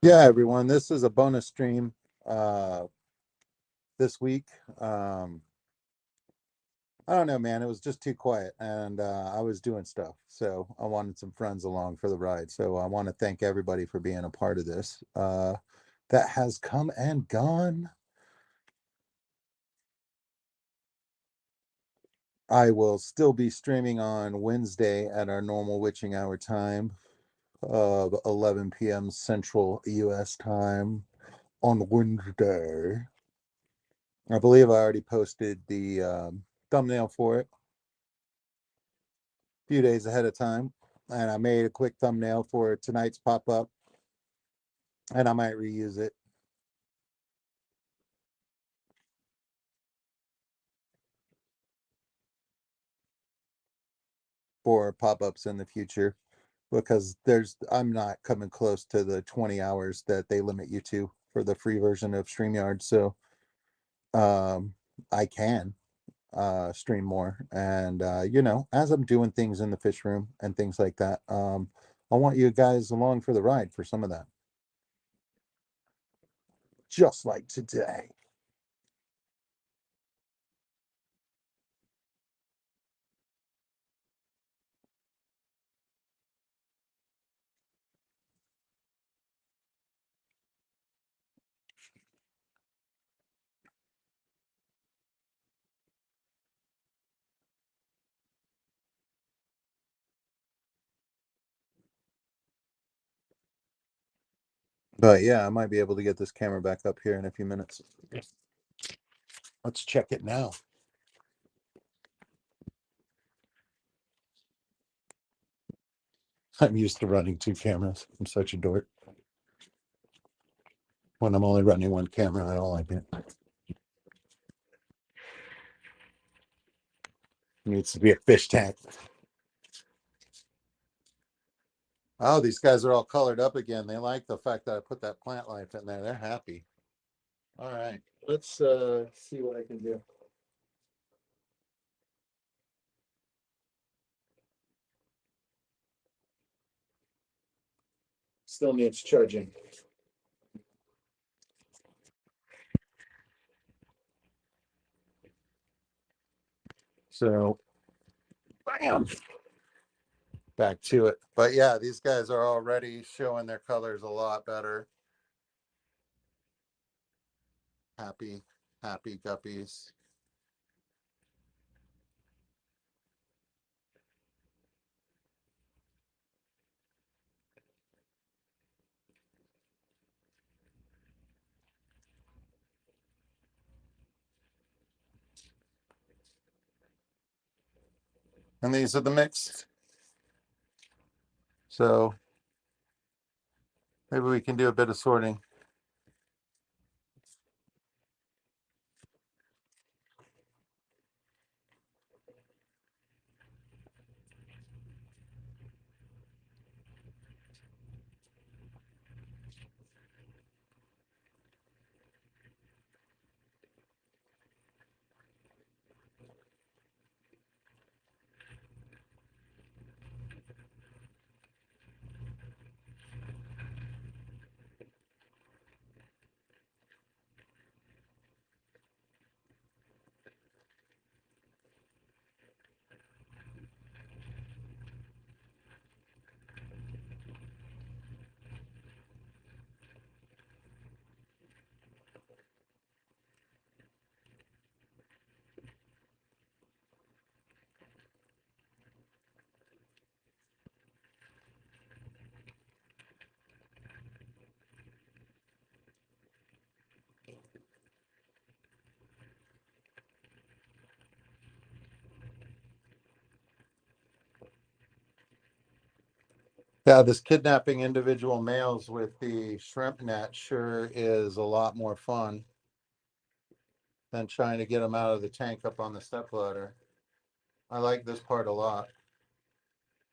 Yeah, everyone, this is a bonus stream uh this week. Um I don't know, man. It was just too quiet, and I was doing stuff. So I wanted some friends along for the ride. So I want to thank everybody for being a part of this. That has come and gone. I will still be streaming on Wednesday at our normal witching hour time of 11 p.m. Central US time on Wednesday. I believe I already posted the thumbnail for it a few days ahead of time. And I made a quick thumbnail for tonight's pop up, and I might reuse it for pop ups in the future because I'm not coming close to the 20 hours that they limit you to for the free version of StreamYard. So um, I can stream more. And, as I'm doing things in the fish room and things like that, I want you guys along for the ride for some of that. Just like today. But yeah, I might be able to get this camera back up here in a few minutes. Let's check it now. I'm used to running two cameras. I'm such a dork. When I'm only running one camera, I don't like it. Needs to be a fish tank. Oh, these guys are all colored up again. They like the fact that I put that plant life in there. They're happy. All right, let's see what I can do. Still needs charging. So, bam, back to it. But yeah, these guys are already showing their colors a lot better. Happy, happy guppies. And these are the mixed. So maybe we can do a bit of sorting. Yeah, this kidnapping individual males with the shrimp net sure is a lot more fun than trying to get them out of the tank up on the step ladder. I like this part a lot.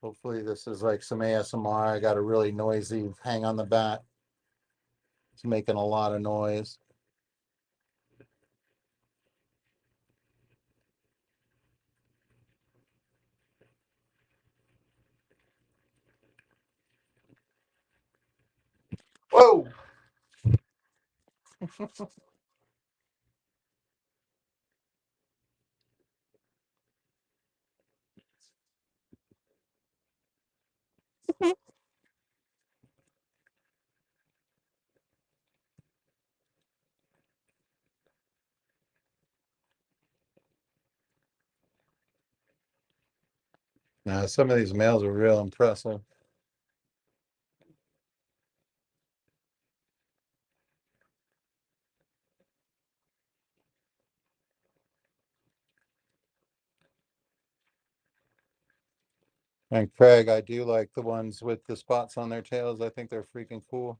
Hopefully this is like some ASMR. I got a really noisy hang on the bat. It's making a lot of noise. Whoa! Now, some of these males are real impressive. And Craig, I do like the ones with the spots on their tails. I think they're freaking cool.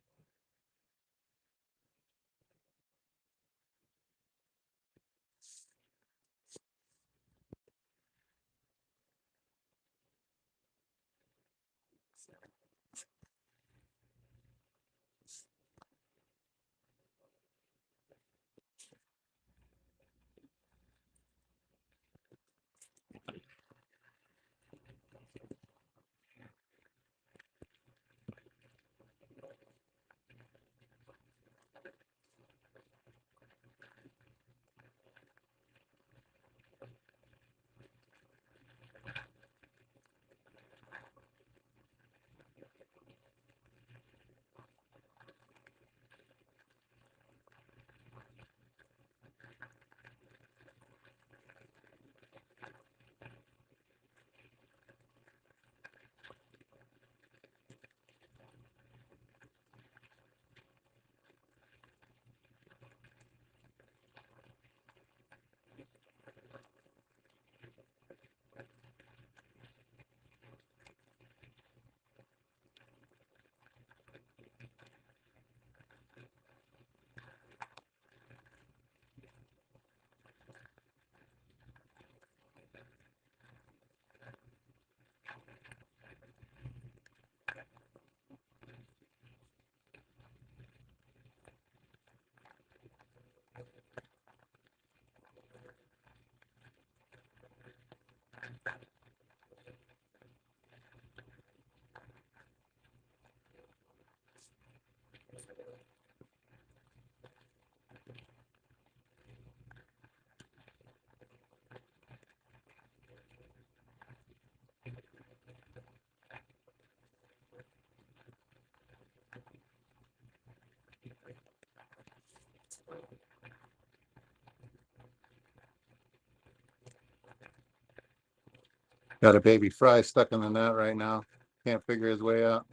Got a baby fry stuck in the net right now. Can't figure his way out.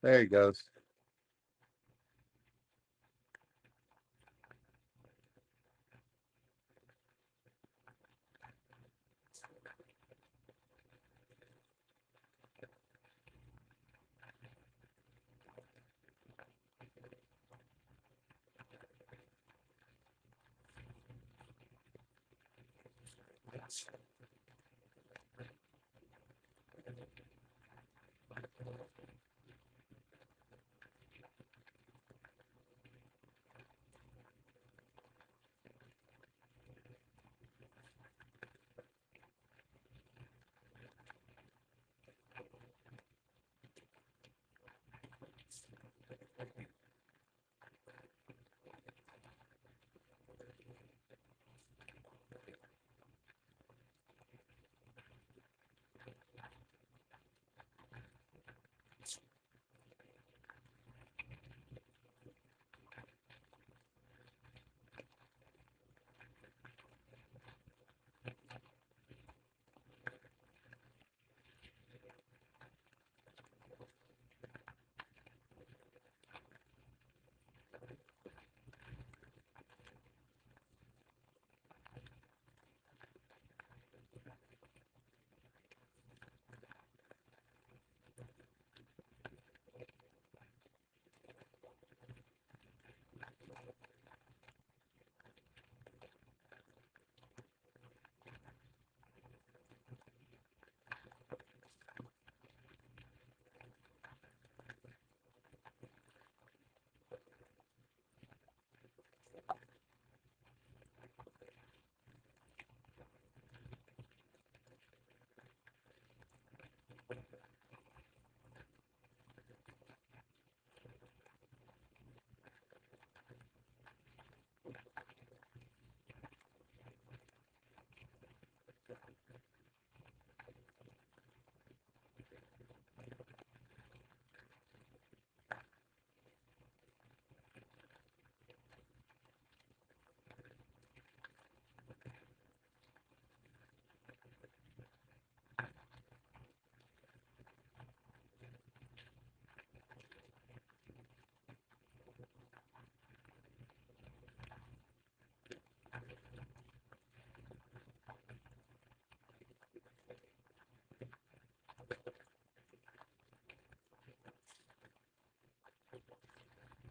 There he goes.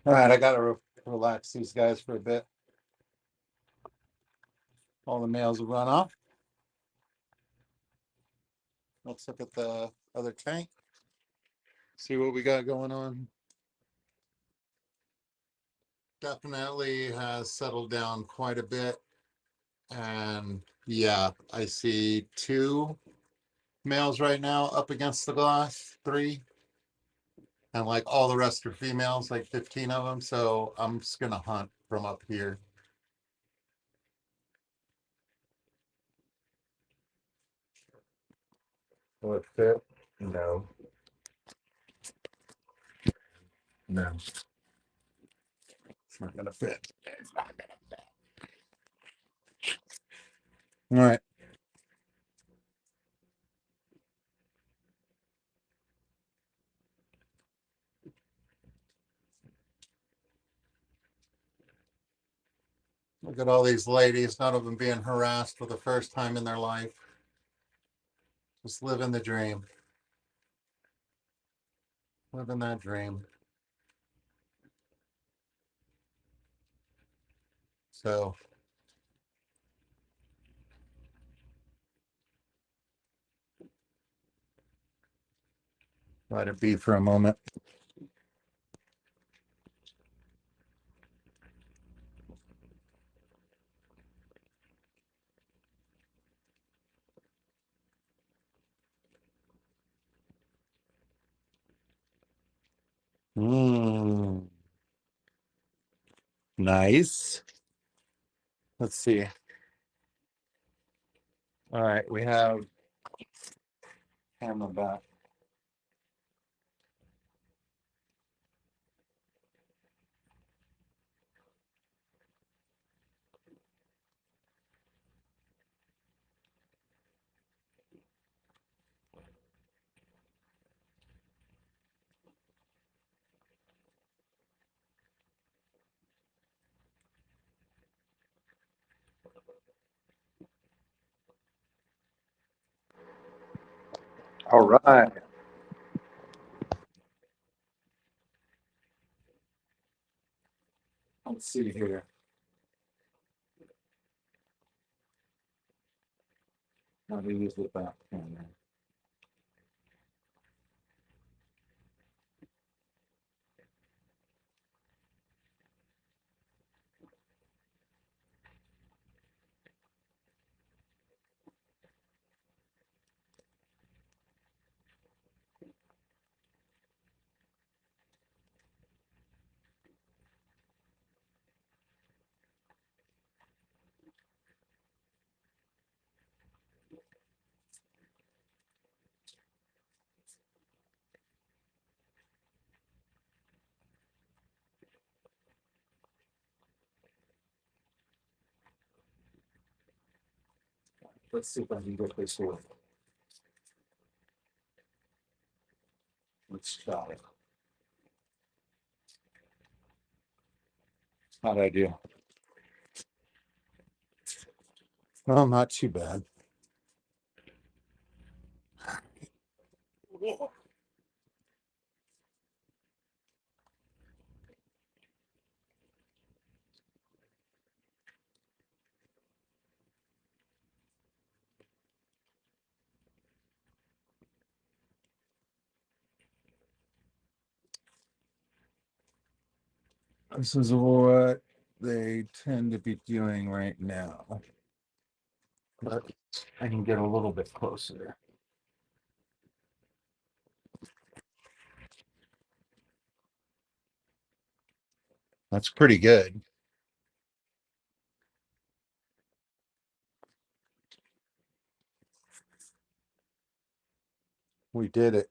All right, I gotta relax these guys for a bit. All the males will run off. Let's look at the other tank. See what we got going on. Definitely has settled down quite a bit. And yeah, I see 2 males right now up against the glass, 3. And like all the rest are females, like 15 of them. So I'm just gonna hunt from up here. Will it fit? No. No. It's not gonna fit. It's not gonna fit. All right. Look at all these ladies, none of them being harassed for the first time in their life. Just living the dream. Living that dream. So let it be for a moment. Nice. Let's see. All right, we have camera back. All right. Let's see here. How to use the back camera. Let's see if I can get this one. Let's try it. How'd I do? Well, not too bad. This is what they tend to be doing right now. But I can get a little bit closer. That's pretty good. We did it.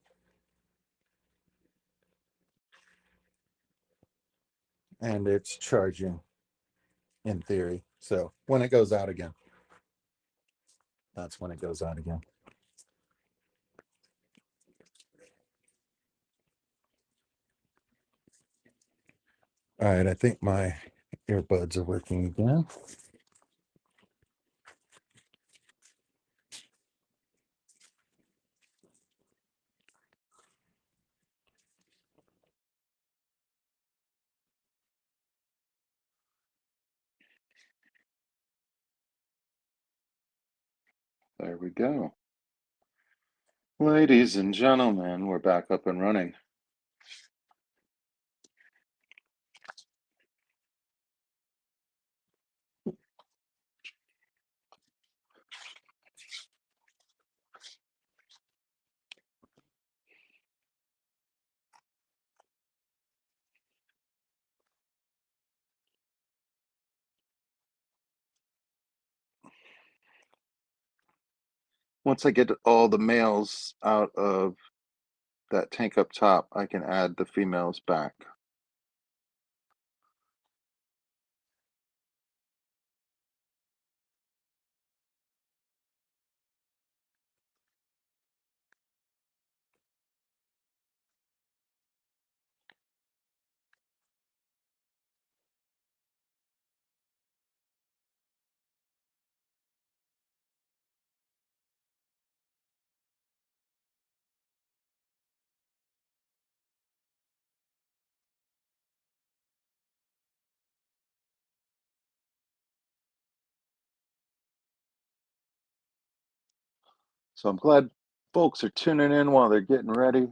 And it's charging in theory. So when it goes out again, that's when it goes out again. All right, I think my earbuds are working again. There we go. Ladies and gentlemen, we're back up and running. Once I get all the males out of that tank up top, I can add the females back. So I'm glad folks are tuning in while they're getting ready.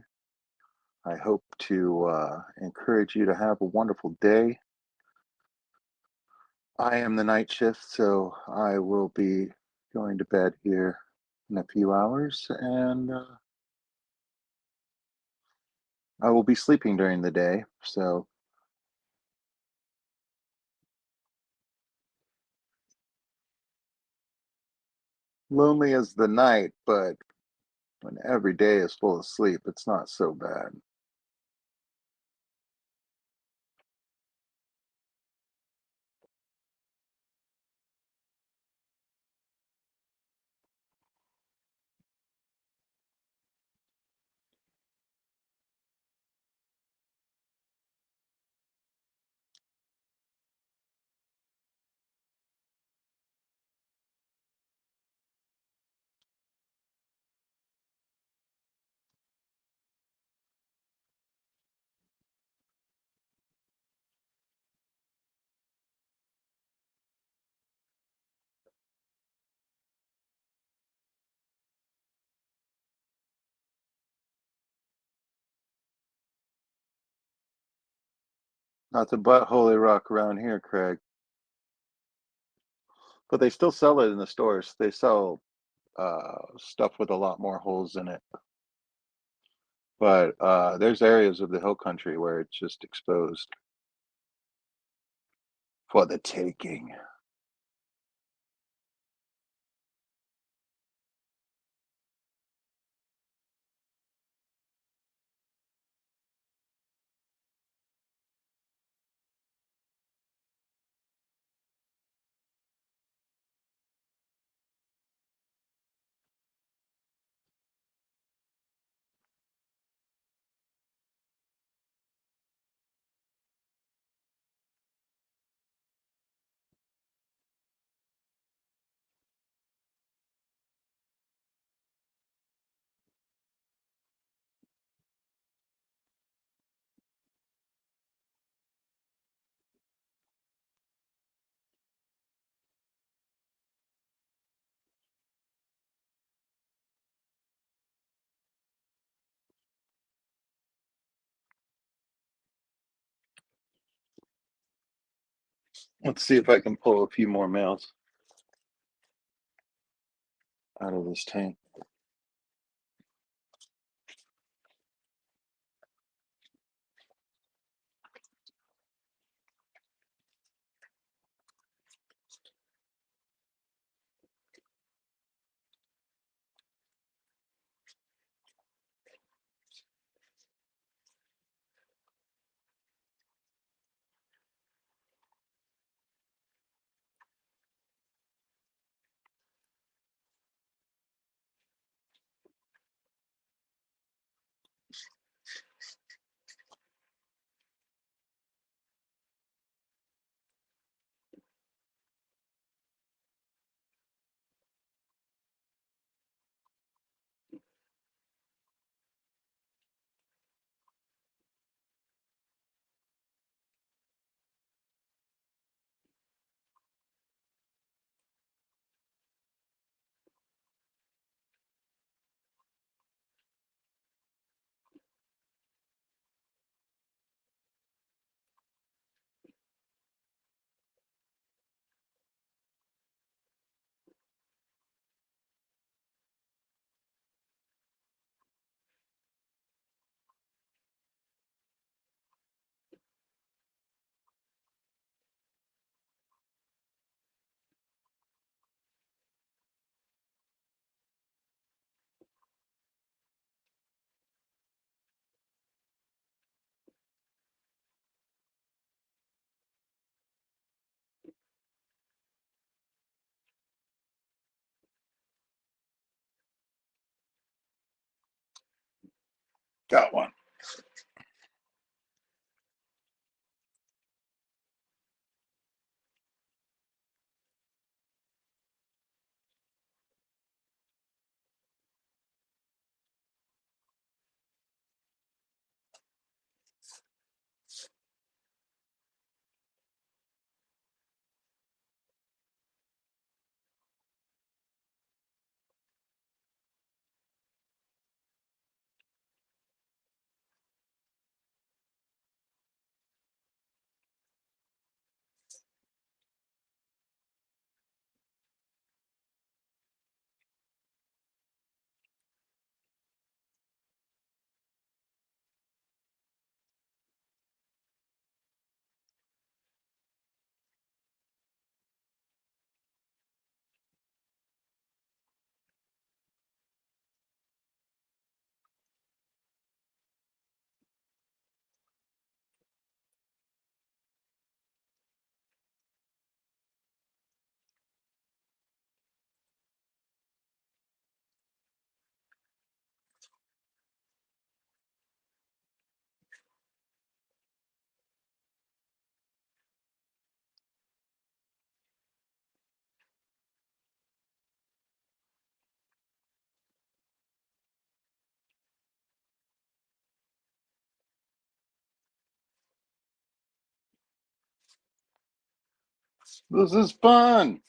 I hope to encourage you to have a wonderful day. I am the night shift, so I will be going to bed here in a few hours, and I will be sleeping during the day. So lonely as the night, but when every day is full of sleep, it's not so bad. Nothing but Holy Rock around here, Craig. But they still sell it in the stores. They sell stuff with a lot more holes in it. But there's areas of the hill country where it's just exposed for the taking. Let's see if I can pull a few more males out of this tank. Got one. This is fun.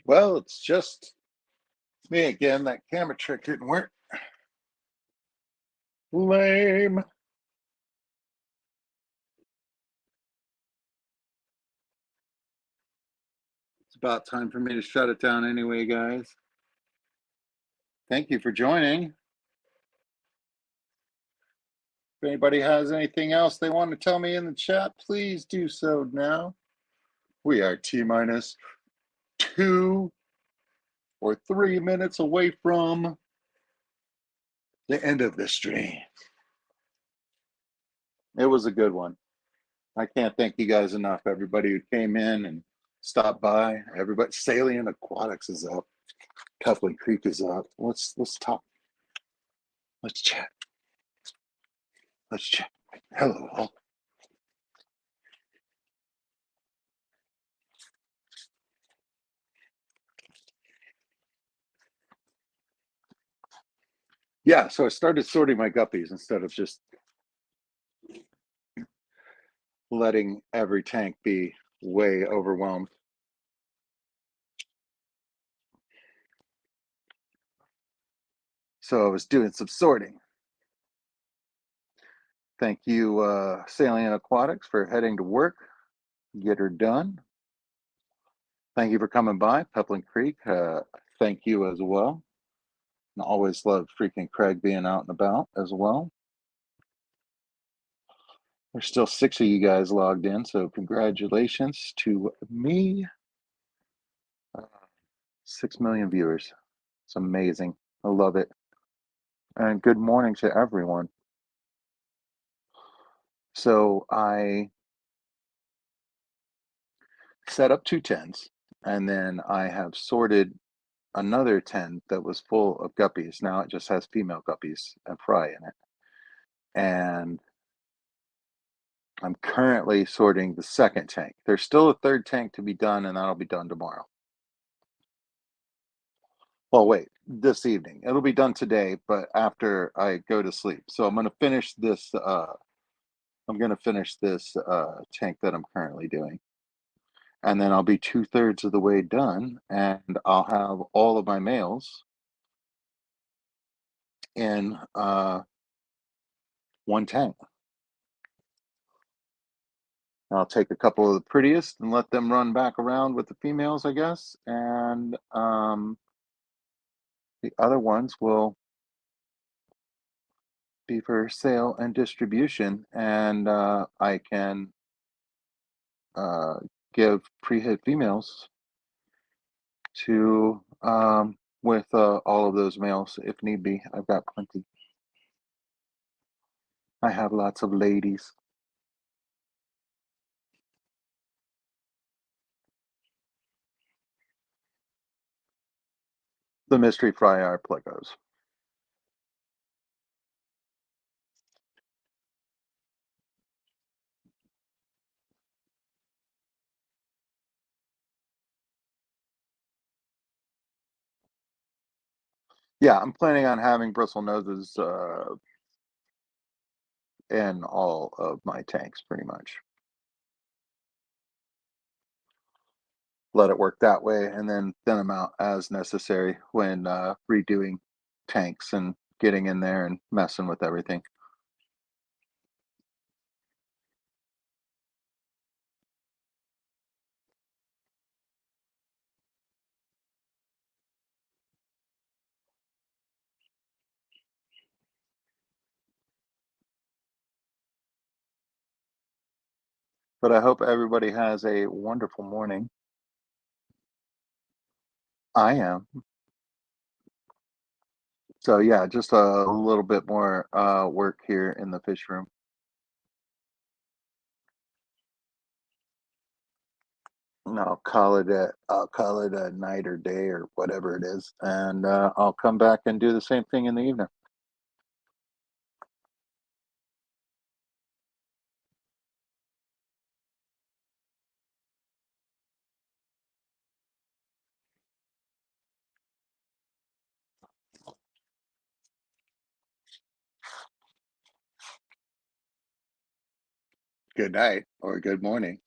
Well, it's just me again. That camera trick didn't work. Lame. It's about time for me to shut it down anyway, guys. Thank you for joining. If anybody has anything else they want to tell me in the chat, please do so now. We are T minus 2 or 3 minutes away from the end of the stream. It was a good one. I can't thank you guys enough. Everybody who came in and stopped by. Everybody, Salient Aquatics is up. Coupling Creek is up. Let's talk. Let's chat. Let's chat. Hello all. Yeah, so I started sorting my guppies instead of just letting every tank be way overwhelmed. So I was doing some sorting. Thank you, Salient Aquatics, for heading to work. Get her done. Thank you for coming by, Pepplin Creek. Thank you as well. And always love freaking Craig being out and about as well. There's still 6 of you guys logged in, so congratulations to me. 6 million viewers. It's amazing. I love it. And good morning to everyone. So I set up 2 tens, and then I have sorted another 10 that was full of guppies. Now it just has female guppies and fry in it. And I'm currently sorting the second tank. There's still a third tank to be done, and that'll be done tomorrow. Well, wait, this evening. It'll be done today, but after I go to sleep. So I'm gonna finish this. I'm gonna finish this tank that I'm currently doing, and then I'll be 2/3 of the way done, and I'll have all of my males in one tank. I'll take a couple of the prettiest and let them run back around with the females, I guess, and the other ones will be for sale and distribution, and I can uh, give pre-hit females to with all of those males if need be. I've got plenty. I have lots of ladies. The mystery fry are plegos. Yeah, I'm planning on having bristle noses in all of my tanks pretty much. Let it work that way and then thin them out as necessary when redoing tanks and getting in there and messing with everything. But I hope everybody has a wonderful morning. I am. So yeah, just a little bit more work here in the fish room. And I'll call it a night or day or whatever it is, and I'll come back and do the same thing in the evening. Good night or good morning.